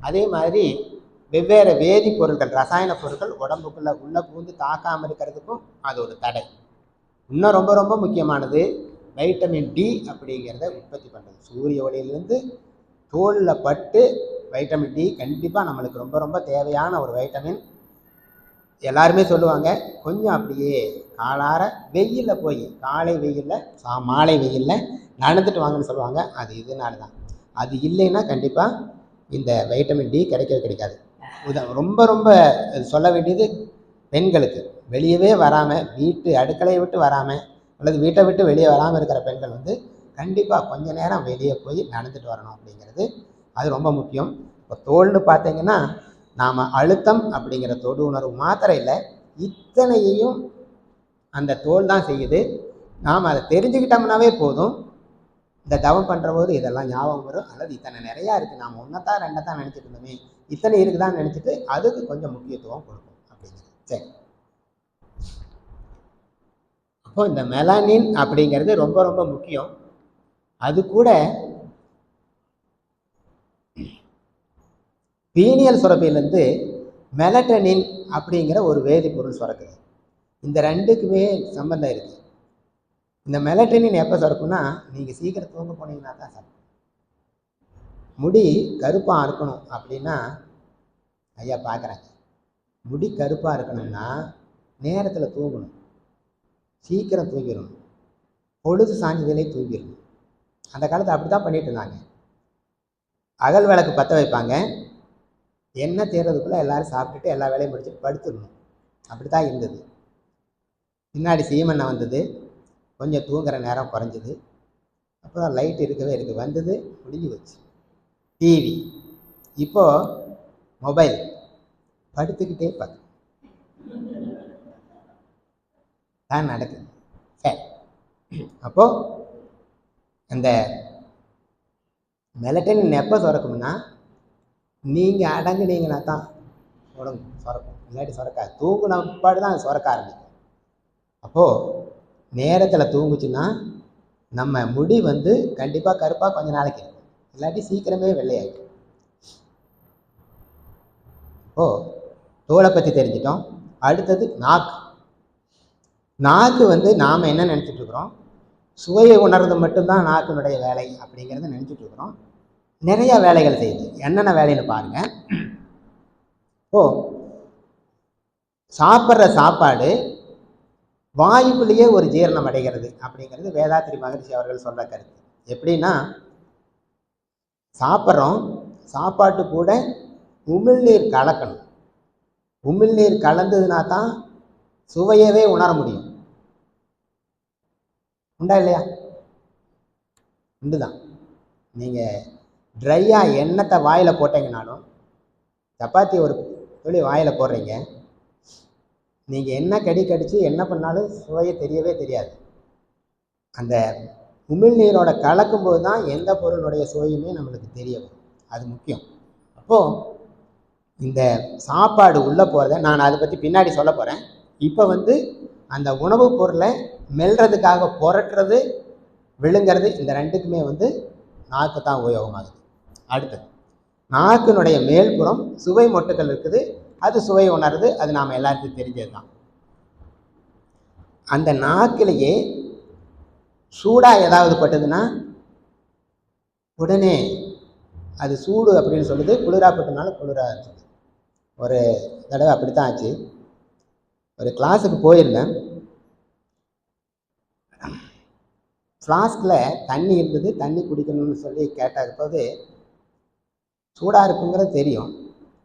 அதே மாதிரி வெவ்வேறு வேதிப்பொருட்கள், ரசாயன பொருட்கள் உடம்புக்குள்ளே உள்ளே பூந்து தாக்காமல் இருக்கிறதுக்கும் அது ஒரு தடை. இன்னும் ரொம்ப ரொம்ப முக்கியமானது வைட்டமின் டி அப்படிங்கிறத உற்பத்தி பண்ணுறது. சூரிய ஒளியிலிருந்து தோலில் பட்டு வைட்டமின் டி கண்டிப்பாக நம்மளுக்கு ரொம்ப ரொம்ப தேவையான ஒரு வைட்டமின். எல்லாருமே சொல்லுவாங்க, கொஞ்சம் அப்படியே காலார வெயிலில் போய் காலை வெயிலில் மாலை வெயிலில் நடந்துட்டு வாங்கன்னு சொல்லுவாங்க. அது இதனால தான். அது இல்லைன்னா கண்டிப்பாக இந்த வைட்டமின் டி கிடைக்காது. ரொம்ப ரொம்ப சொல்ல வேண்டியது பெண்களுக்கு. வெளியவே வராமல், வீட்டு அடுக்கலையை விட்டு வராமல் அல்லது வீட்டை விட்டு வெளியே வராமல் இருக்கிற பெண்கள் கண்டிப்பாக கொஞ்ச நேரம் வெளியே போய் நடந்துட்டு வரணும் அப்படிங்கிறது அது ரொம்ப முக்கியம். இப்போ தோல்னு பார்த்தீங்கன்னா, நாம் அழுத்தம் அப்படிங்கிற தொடு உணர்வு மாத்திரையில் இத்தனையையும் அந்த தோல் தான் செய்யுது. நாம் அதை தெரிஞ்சுக்கிட்டோம்னாவே போதும். இந்த தவம் பண்ணுற போது இதெல்லாம் ஞாபகம் வரும். அல்லது இத்தனை நிறையா இருக்குது, நாம் ஒன்றைத்தான் ரெண்டைத்தான் நினச்சிட்டு இருந்தோமே, இத்தனை இருக்குதான்னு நினச்சிட்டு அதுக்கு கொஞ்சம் முக்கியத்துவம் கொடுக்கும் அப்படிங்கிறது. சரி, அப்போ இந்த மெலானின் அப்படிங்கிறது ரொம்ப ரொம்ப முக்கியம். அது கூட பீனியல் சுரப்பியிலேருந்து மெலட்டனின் அப்படிங்கிற ஒரு வேதிப்பொருள் சுரக்குது. இந்த ரெண்டுக்குமே சம்பந்தம் இருக்குது. இந்த மெலட்டனின் எப்போ சுரக்கும்னா, நீங்கள் சீக்கிரம் தூங்க போனீங்கன்னா தான் சுரக்கும். முடி கருப்பாக இருக்கணும் அப்படின்னா, ஐயா பார்க்குறாங்க, முடி கருப்பாக இருக்கணும்னா நேரத்தில் தூங்கணும், சீக்கிரம் தூங்கிடணும், பொழுது சாஞ்சதிலே தூங்கிடணும். அந்த காலத்தில் அப்படி தான் பண்ணிட்டு இருந்தாங்க. அகல் விளக்கு பற்ற வைப்பாங்க, எண்ணெய் தேர்றதுக்குள்ளே எல்லோரும் சாப்பிட்டுட்டு எல்லா வேலையும் முடிச்சுட்டு படுத்துடணும். அப்படி தான் இருந்தது. பின்னாடி சீமெண்ணெய் வந்தது, கொஞ்சம் தூங்குகிற நேரம் குறைஞ்சிது. அப்புறம் லைட் இருக்கவே வந்தது, முடிஞ்சு போச்சு. டிவி, இப்போது மொபைல், படுத்துக்கிட்டே பார்த்து தான் நடக்குது. சரி, அப்போது அந்த மெலட்டனின் எப்போ சுரக்கும்னா, நீங்கள் அடங்குனீங்கன்னா தான் உடம்பு சுரக்கும், இல்லாட்டி சுரக்காது. தூங்குன பாடு தான் சுரக்க ஆரம்பிக்கும். அப்போது நேரத்தில் தூங்குச்சுன்னா நம்ம முடி வந்து கண்டிப்பாக கருப்பாக கொஞ்ச நாளைக்கு இருக்கும், இல்லாட்டி சீக்கிரமே வெள்ளையாயிடும். தோலை பற்றி தெரிஞ்சிட்டோம். அடுத்தது நாக்கு. நாக்கு வந்து நாம் என்ன நினச்சிட்டு இருக்கிறோம், சுவையை உணர்றது மட்டும்தான் நாக்கினுடைய வேலை அப்படிங்கிறத நினச்சிட்டு இருக்கிறோம். நிறைய வேலைகள் செய்யுது. என்னென்ன வேலைன்னு பாருங்க. சாப்பிட்ற சாப்பாடு வாயுக்குள்ளேயே ஒரு ஜீரணம் அடைகிறது அப்படிங்கிறது வேதாத்திரி மகரிஷி அவர்கள் சொல்ற கருத்து. எப்படின்னா, சாப்பிட்றோம், சாப்பாட்டு கூட உமிழ்நீர் கலக்கணும். உமிழ்நீர் கலந்ததுனா தான் சுவையவே உணர முடியும். உண்டா இல்லையா? உண்டுதான். நீங்கள் ட்ரையாக எண்ணத்தை வாயில் போட்டீங்கனாலும், சப்பாத்தி ஒரு துளி வாயில் போடுறீங்க, நீங்கள் என்ன கடி கடித்து என்ன பண்ணாலும் சுவையை தெரியவே தெரியாது. அந்த உமிழ்நீரோட கலக்கும்போது தான் எந்த பொருளுடைய சுவையுமே நம்மளுக்கு தெரிய வரும். அது முக்கியம். அப்போது இந்த சாப்பாடு உள்ளே போகிறத நான் அதை பற்றி பின்னாடி சொல்ல போகிறேன். இப்போ வந்து அந்த உணவுப் பொருளை மெல்றதுக்காக புரட்டுறது, விழுங்கிறது, இந்த ரெண்டுக்குமே வந்து நாக்கு தான் உபயோகமாகுது. அடுத்தது, நாக்கினுடைய மேல்புறம் சுவை மொட்டுக்கள் இருக்குது. அது சுவை உணர்றது, அது நாம் எல்லாருக்கும் தெரிஞ்சது தான். அந்த நாக்கிலேயே சூடாக ஏதாவது பட்டதுன்னா உடனே அது சூடு அப்படின்னு சொல்லுது, குளிராப்பட்டனால குளிராக சொல்லுது. ஒரு தடவை அப்படித்தான் ஆச்சு. ஒரு கிளாஸுக்கு போயிருந்தேன். ஃப்ளாஸ்கில் தண்ணி இருந்தது, தண்ணி குடிக்கணும்னு சொல்லி கேட்டார் போது சூடாக இருக்குங்கிறது தெரியும்.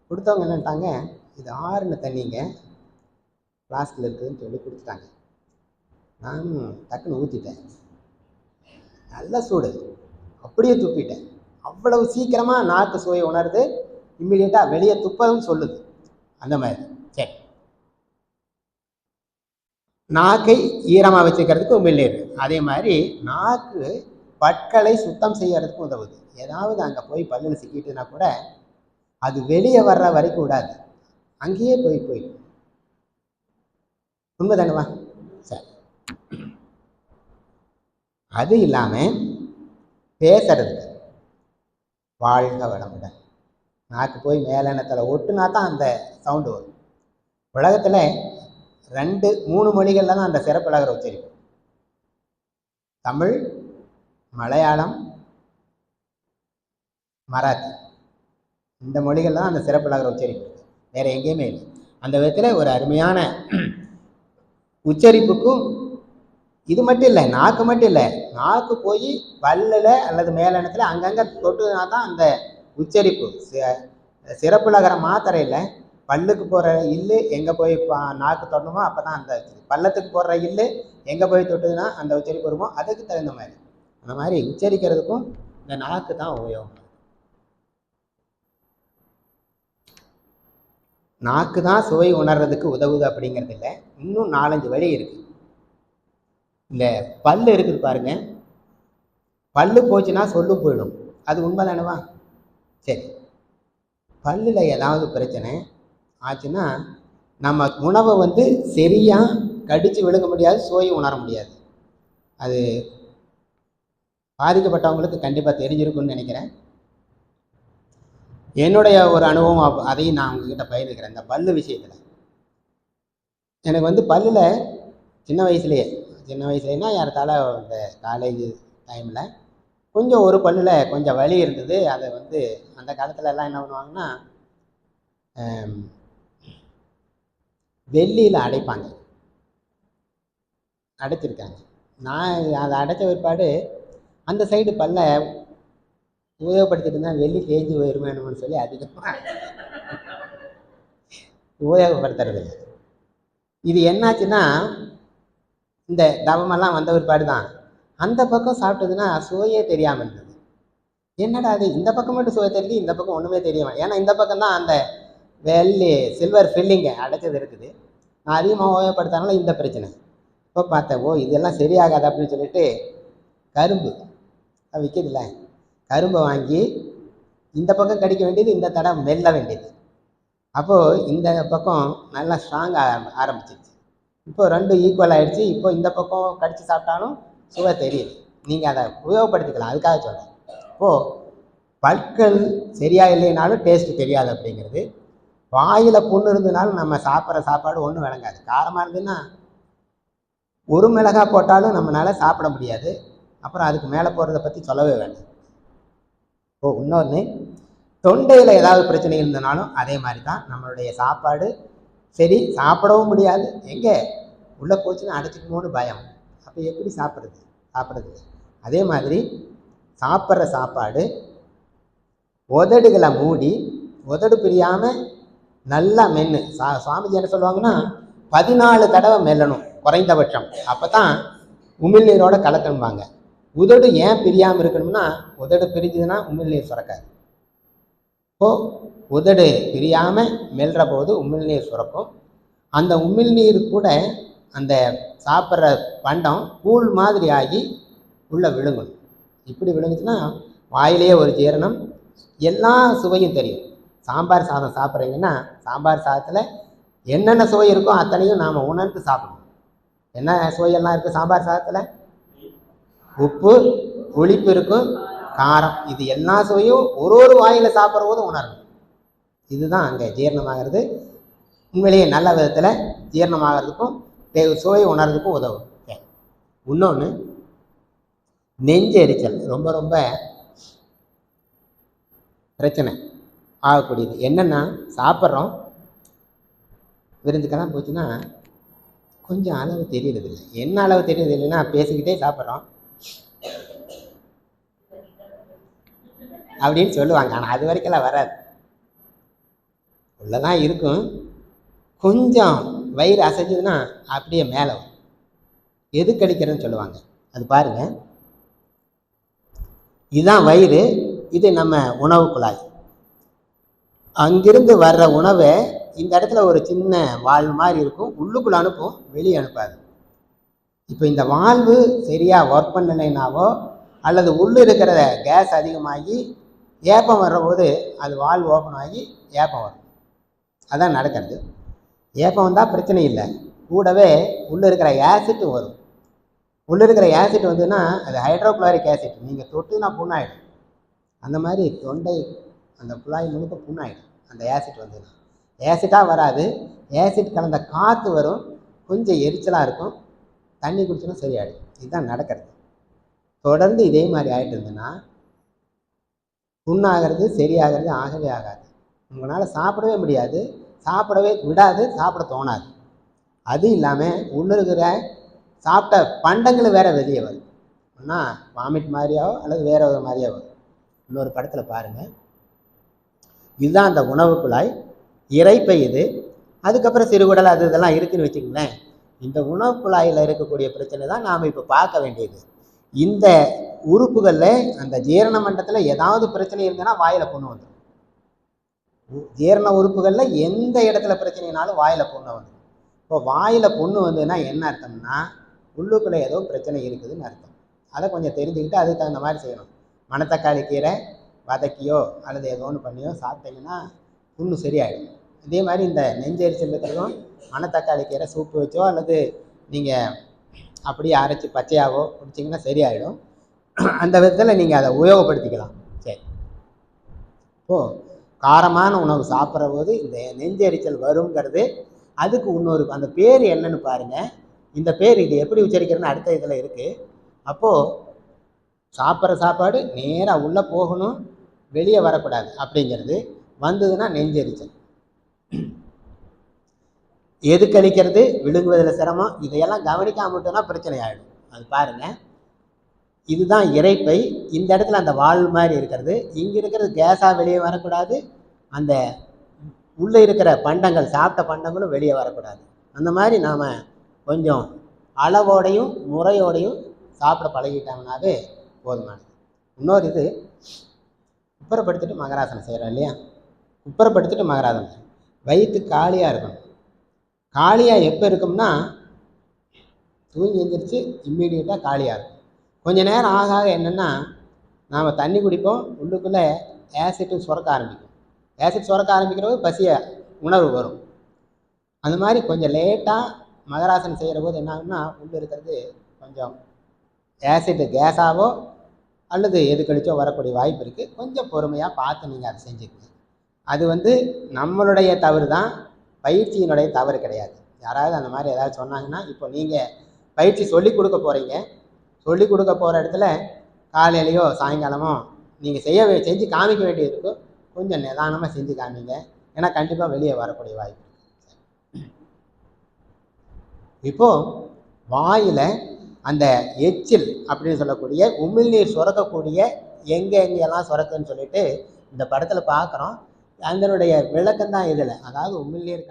கொடுத்தவங்க என்னட்டாங்க, இது ஆறுன தண்ணிங்க, ஃப்ளாஸ்கில் இருக்குதுன்னு சொல்லி கொடுத்துட்டாங்க. நானும் டக்குன்னு ஊற்றிட்டேன். நல்ல சூடு, அப்படியே துப்பிட்டேன். அவ்வளவு சீக்கிரமாக நாக்கு சுவை உணருது, இம்மிடியட்டாக வெளியே துப்பதும் சொல்லுது. அந்த மாதிரி. சரி, நாக்கை ஈரமாக வச்சுக்கிறதுக்கு உமிழ்நீர். அதே மாதிரி நாக்கு பற்களை சுத்தம் செய்யறதுக்கு உதவுது. ஏதாவது அங்கே போய் பல்லில் சிக்கிட்டுனா கூட அது வெளியே வர்ற வரைக்கும் விடாது, அங்கேயே போய் உண்மை தானவா? சரி, அது இல்லாமல் பேசுறதுக்கு வாழ்க வளமுடன் நாக்கு போய் மேலெண்ணத்தில் ஒட்டுனா தான் அந்த சவுண்டு வரும். உலகத்தில் 2-3 மொழிகளில் தான் அந்த சிறப்புலகர உச்சரிப்பு. தமிழ், மலையாளம், மராத்தி, இந்த மொழிகள் தான் அந்த சிறப்புலகர உச்சரிப்பு. வேறு எங்கேயுமே இல்லை. அந்த விதத்தில் ஒரு அருமையான உச்சரிப்புக்கும் இது மட்டும் இல்லை, நாக்கு மட்டும் இல்லை, நாக்கு போய் பல்லில் அல்லது மேலெண்ணத்தில் அங்கங்கே தொட்டுனா தான் அந்த உச்சரிப்பு. சிறப்புலகர மாத்திரையில் பல்லுக்கு போகிற இல்லு எங்கே போய் நாக்கு தொடணுமோ அப்போ தான் அந்த பள்ளத்துக்கு போடுற இல்லு எங்கே போய் தொட்டுதுன்னா அந்த உச்சரிப்பு வருமோ அதுக்கு தகுந்த மாதிரி. அந்த மாதிரி உச்சரிக்கிறதுக்கும் இந்த நாக்கு தான் உபயோகம். நாக்கு தான் சுவை உணர்றதுக்கு உதவுது அப்படிங்கிறது இல்லை, இன்னும் 4-5 வழி இருக்குது. இந்த பல்லு இருக்குது பாருங்க, பல்லு போச்சுன்னா சொல்லும் போயிடும். அது உண்மை தானவா? சரி, பல்லில் ஏதாவது பிரச்சனை ஆச்சுன்னா நம்ம உணவை வந்து சரியாக கடித்து விழுங்க முடியாது, சுவை உணர முடியாது. அது பாதிக்கப்பட்டவங்களுக்கு கண்டிப்பாக தெரிஞ்சிருக்குன்னு நினைக்கிறேன். என்னுடைய ஒரு அனுபவம், அதையும் நான் உங்ககிட்ட பகிர்ந்துக்கிறேன். இந்த பல்லு விஷயத்தில் எனக்கு வந்து பல்லில் சின்ன வயசுலேனா ஏறத்தாழ இந்த காலேஜ் டைமில் கொஞ்சம் ஒரு பல்லில் கொஞ்சம் வலி இருந்தது. அதை வந்து அந்த காலத்தில் எல்லாம் என்ன பண்ணுவாங்கன்னா வெள்ளியில் அடைப்பாங்க, அடைச்சிருக்காங்க. நான் அதை அடைச்ச பிற்பாடு அந்த சைடு பல்லை உபயோகப்படுத்திட்டு இருந்தேன். வெள்ளி தேஞ்சு போயிருமேனுன்னு சொல்லி அதிகமாக உபயோகப்படுத்துறது. இது என்னாச்சுன்னா இந்த தவமெல்லாம் வந்த பிற்பாடு தான் அந்த பக்கம் சாப்பிட்டதுன்னா சுவையே தெரியாமல் இருந்தது. என்னடா அது, இந்த பக்கம் மட்டும் சுவை தெரியுது, இந்த பக்கம் ஒன்றுமே தெரியாமல். ஏன்னா இந்த பக்கம் தான் அந்த வெள்ளி சில்வர் ஃபில்லிங்கை அடைச்சது இருக்குது. நான் அதிகமாக உபயோகப்படுத்தினால இந்த பிரச்சனை. இப்போ பார்த்தேன், இதெல்லாம் சரியாகாது அப்படின்னு சொல்லிட்டு கரும்பு விற்கிதுல்ல, கரும்பை வாங்கி இந்த பக்கம் கடிக்க வேண்டியது, இந்த தடவை மெல்ல வேண்டியது. அப்போது இந்த பக்கம் நல்லா ஸ்ட்ராங்காக ஆரம்பிச்சிருச்சு. இப்போ ரெண்டும் ஈக்குவல் ஆகிடுச்சு. இப்போ இந்த பக்கம் கடித்து சாப்பிட்டாலும் சுவை தெரியுது. நீங்கள் அதை உபயோகப்படுத்திக்கலாம். அதுக்காக சொல்கிறேன். இப்போது பற்கள் சரியாக இல்லைனாலும் டேஸ்ட்டு தெரியாது அப்படிங்கிறது. வாயில் புண்ணு இருந்ததுனாலும் நம்ம சாப்பிட்ற சாப்பாடு ஒன்றும் விளங்காது. காரமாக இருந்ததுன்னா ஒரு மிளகாய் போட்டாலும் நம்மளால் சாப்பிட முடியாது. அப்புறம் அதுக்கு மேலே போடுறத பற்றி சொல்லவே வேண்டாம். இன்னொன்று, தொண்டையில் ஏதாவது பிரச்சனை இருந்தனாலும் அதே மாதிரி தான். நம்மளுடைய சாப்பாடு சரி சாப்பிடவும் முடியாது. எங்கே உள்ளே போச்சுன்னா அடைச்சிக்கணும்னு பயம். அப்போ எப்படி சாப்பிட்றது? அதே மாதிரி சாப்பிட்ற சாப்பாடு உதடுகளை மூடி உதடு பிரியாமல் நல்லா மென்று சுவாமிஜி என்ன சொல்லுவாங்கன்னா 14 தடவை மெல்லணும் குறைந்தபட்சம். அப்போ தான் உமிழ்நீரோட கலக்கணும்பாங்க. உதடு ஏன் பிரியாமல் இருக்கணும்னா உதடு பிரிஞ்சுதுன்னா உமிழ்நீர் சுரக்காது. இப்போது உதடு பிரியாமல் மெல்ற போது உமிழ்நீர் சுரக்கும். அந்த உமிழ்நீர் கூட அந்த சாப்பிட்ற பண்டம் கூழ் மாதிரி ஆகி உள்ளே விழுங்கணும். இப்படி விழுங்குச்சுன்னா வாயிலேயே ஒரு ஜீரணம், எல்லா சுவையும் தெரியும். சாம்பார் சாதம் சாப்பிட்றீங்கன்னா சாம்பார் சாதத்தில் என்னென்ன சுவை இருக்கோ அத்தனையும் நாம் உணர்ந்து சாப்பிடணும். என்ன சுவையெல்லாம் இருக்குது சாம்பார் சாதத்தில்? உப்பு, புளிப்பு இருக்கும், காரம். இது எல்லா சுவையும் ஒரு வாயில் சாப்பிட்ற போது உணரணும். இதுதான் அங்கே ஜீரணமாகிறது. உண்மையிலேயே நல்ல விதத்தில் ஜீரணமாகிறதுக்கும் சுவை உணர்றதுக்கும் உதவும். இன்னொன்று, நெஞ்சு எரிச்சல் ரொம்ப ரொம்ப பிரச்சனை ஆகக்கூடியது. என்னென்னா சாப்பிட்றோம், விருந்துக்கெல்லாம் போச்சுன்னா கொஞ்சம் அளவு தெரியறதில்லை. என்ன அளவு தெரியறது இல்லைன்னா பேசிக்கிட்டே சாப்பிட்றோம் அப்படின்னு சொல்லுவாங்க. ஆனால் அது வரைக்கெல்லாம் வராது. உள்ளதான் இருக்கும். கொஞ்சம் வயிறு அசைஞ்சதுன்னா அப்படியே மேலே வரும். எது கழிக்கிறதுன்னு சொல்லுவாங்க. அது பாருங்க, இதுதான் வயிறு, இது நம்ம உணவு குழாய். அங்கிருந்து வர்ற உணவை இந்த இடத்துல ஒரு சின்ன வால்வு மாதிரி இருக்கும், உள்ளுக்குள்ள அனுப்பும், வெளியே அனுப்பாது. இப்போ இந்த வால்வு சரியாக ஒர்க் பண்ணலைனாவோ அல்லது உள்ளே இருக்கிற கேஸ் அதிகமாகி ஏப்பம் வர்றபோது அது வால்வு ஓப்பன் ஆகி ஏப்பம் வரும். அதான் நடக்கிறது. ஏப்பம் வந்தால் பிரச்சனை இல்லை, கூடவே உள்ளே இருக்கிற ஆசிட்டும் வரும். உள்ளே இருக்கிற ஆசிட் வந்துன்னா அது ஹைட்ரோக்ளோரிக் ஆசிட். நீங்கள் தொட்டுனா புண்ணாயிடும். அந்த மாதிரி தொண்டை அந்த குழாய் முழுக்க புண்ணாயிடும் அந்த ஆசிட் வந்துன்னா. ஆசிட்டாக வராது, ஆசிட் கலந்த காற்று வரும், கொஞ்சம் எரிச்சலாக இருக்கும், தண்ணி குடிச்சோன்னா சரியாயிடும். இதுதான் நடக்கிறது. தொடர்ந்து இதே மாதிரி ஆகிட்டு இருந்ததுன்னா புண்ணாகிறது சரியாகிறது ஆகவே ஆகாது. உங்களால் சாப்பிடவே முடியாது, சாப்பிடவே விடாது, சாப்பிட தோணாது. அது இல்லாமல் உள்ளே இருக்கிற சாப்பிட்ட பண்டங்கள் வேறு வெளியே வரும். ஆனால் வாமிட் மாதிரியாவோ அல்லது வேற ஒரு மாதிரியா வரும். இன்னொரு படத்தில் பாருங்கள், இதுதான் அந்த உணவு குழாய், இறைப்பை இது. அதுக்கப்புறம் சிறுகுடல் அது இதெல்லாம் இருக்குதுன்னு வச்சுக்கோங்களேன். இந்த உணவு குழாயில் இருக்கக்கூடிய பிரச்சனை தான் நாம் இப்போ பார்க்க வேண்டியது. இந்த உறுப்புகளில் அந்த ஜீரண மண்டலத்தில் ஏதாவது பிரச்சனை இருந்ததுன்னா வாயில் புண்ணு வந்துடும். ஜீரண உறுப்புகளில் எந்த இடத்துல பிரச்சனைனாலும் வாயில் புண்ணு வந்துடும். இப்போ வாயில் புண்ணு வந்ததுன்னா என்ன அர்த்தம்னா உள்ளுக்குள்ளே ஏதோ பிரச்சனை இருக்குதுன்னு அர்த்தம். அதை கொஞ்சம் தெரிஞ்சுக்கிட்டு அதுக்கு தகுந்த மாதிரி செய்யணும். மணத்தக்காளி கீரை வதக்கியோ அல்லது ஏதோ ஒன்று பண்ணியோ சாப்பிட்டீங்கன்னா புண்ணு சரியாயிடும். இதே மாதிரி இந்த நெஞ்செரிச்சல் இருக்கிறதும் மணத்தக்காளி கீரை சூப்பு வச்சோ அல்லது நீங்கள் அப்படியே அரைச்சி பச்சையாகவோ குடிச்சிங்கன்னா சரியாயிடும். அந்த விதத்தில் நீங்கள் அதை உபயோகப்படுத்திக்கலாம். சரி, இப்போது காரமான உணவு சாப்பிட்ற போது இந்த நெஞ்செரிச்சல் வருங்கிறது அதுக்கு இன்னொரு அந்த பேர் என்னன்னு பாருங்கள். இந்த பேர் இது எப்படி உச்சரிக்கிறதுன்னு அடுத்த இதில் இருக்குது. அப்போது சாப்பிட்ற சாப்பாடு நேராக உள்ளே போகணும், வெளியே வரக்கூடாது. அப்படிங்கிறது வந்ததுன்னா நெஞ்செரிச்சல். எது கழிக்கிறது, விழுங்குவதில் சிரமம், இதையெல்லாம் கவனிக்காம விட்டோம்னா பிரச்சனை ஆகிடும். அது பாருங்கள், இதுதான் இறைப்பை. இந்த இடத்துல அந்த வால்வு மாதிரி இருக்கிறது. இங்கே இருக்கிறது கேஸாக வெளியே வரக்கூடாது, அந்த உள்ளே இருக்கிற பண்டங்கள் சாப்பிட்ட பண்டங்களும் வெளியே வரக்கூடாது. அந்த மாதிரி நாம் கொஞ்சம் அளவோடையும் முறையோடையும் சாப்பிட பழகிட்டாங்கனாவே போதுமானது. இன்னொரு இது, குப்புறப்படுத்திட்டு மகராசனம் செய்கிறோம் இல்லையா? குப்புறப்படுத்திட்டு மகராசனம் வயிற்று காலியாக இருக்கணும். காலியாக எப்போ இருக்கும்னா தூங்கி எழுந்திரிச்சு இம்மீடியட்டாக காலியாக இருக்கும். கொஞ்சம் நேரம் ஆக ஆக என்னென்னா நாம் தண்ணி குடிப்போம், உள்ளுக்குள்ளே ஆசிட்டும் சுரக்க ஆரம்பிக்கும். ஆசிட் சுரக்க ஆரம்பிக்கிறபோது பசிய உணர்வு வரும். அந்த மாதிரி கொஞ்சம் லேட்டாக மகராசன் செய்கிற போது என்ன ஆகும்னா உள்ளே இருக்கிறது கொஞ்சம் ஆசிட் கேஸாவோ அல்லது எது கழிச்சோ வரக்கூடிய வாய்ப்பு இருக்குது. கொஞ்சம் பொறுமையாக பார்த்து நீங்கள் அதை செஞ்சுக்கங்க. அது நம்மளுடைய தவறு தான், பயிற்சியினுடைய தவறு கிடையாது. யாராவது அந்த மாதிரி ஏதாவது சொன்னாங்கன்னா, இப்போ நீங்கள் பயிற்சி சொல்லி கொடுக்க போகிறீங்க, சொல்லி கொடுக்க போகிற இடத்துல காலையிலையோ சாயங்காலமோ நீங்கள் செஞ்சு காமிக்க வேண்டியது இருக்கும். கொஞ்சம் நிதானமாக செஞ்சு காமிங்க. ஏன்னா கண்டிப்பாக வெளியே வரக்கூடிய வாய்ப்பு. இப்போது வாயில் அந்த எச்சில் அப்படின்னு சொல்லக்கூடிய உமிழ்நீர் சுரக்கக்கூடிய எங்கெங்கெல்லாம் சுரக்குன்னு சொல்லிட்டு இந்த படத்தில் பார்க்குறோம். அதனுடைய விளக்கம் தான் இதில். அதாவது உமிழ்நீர்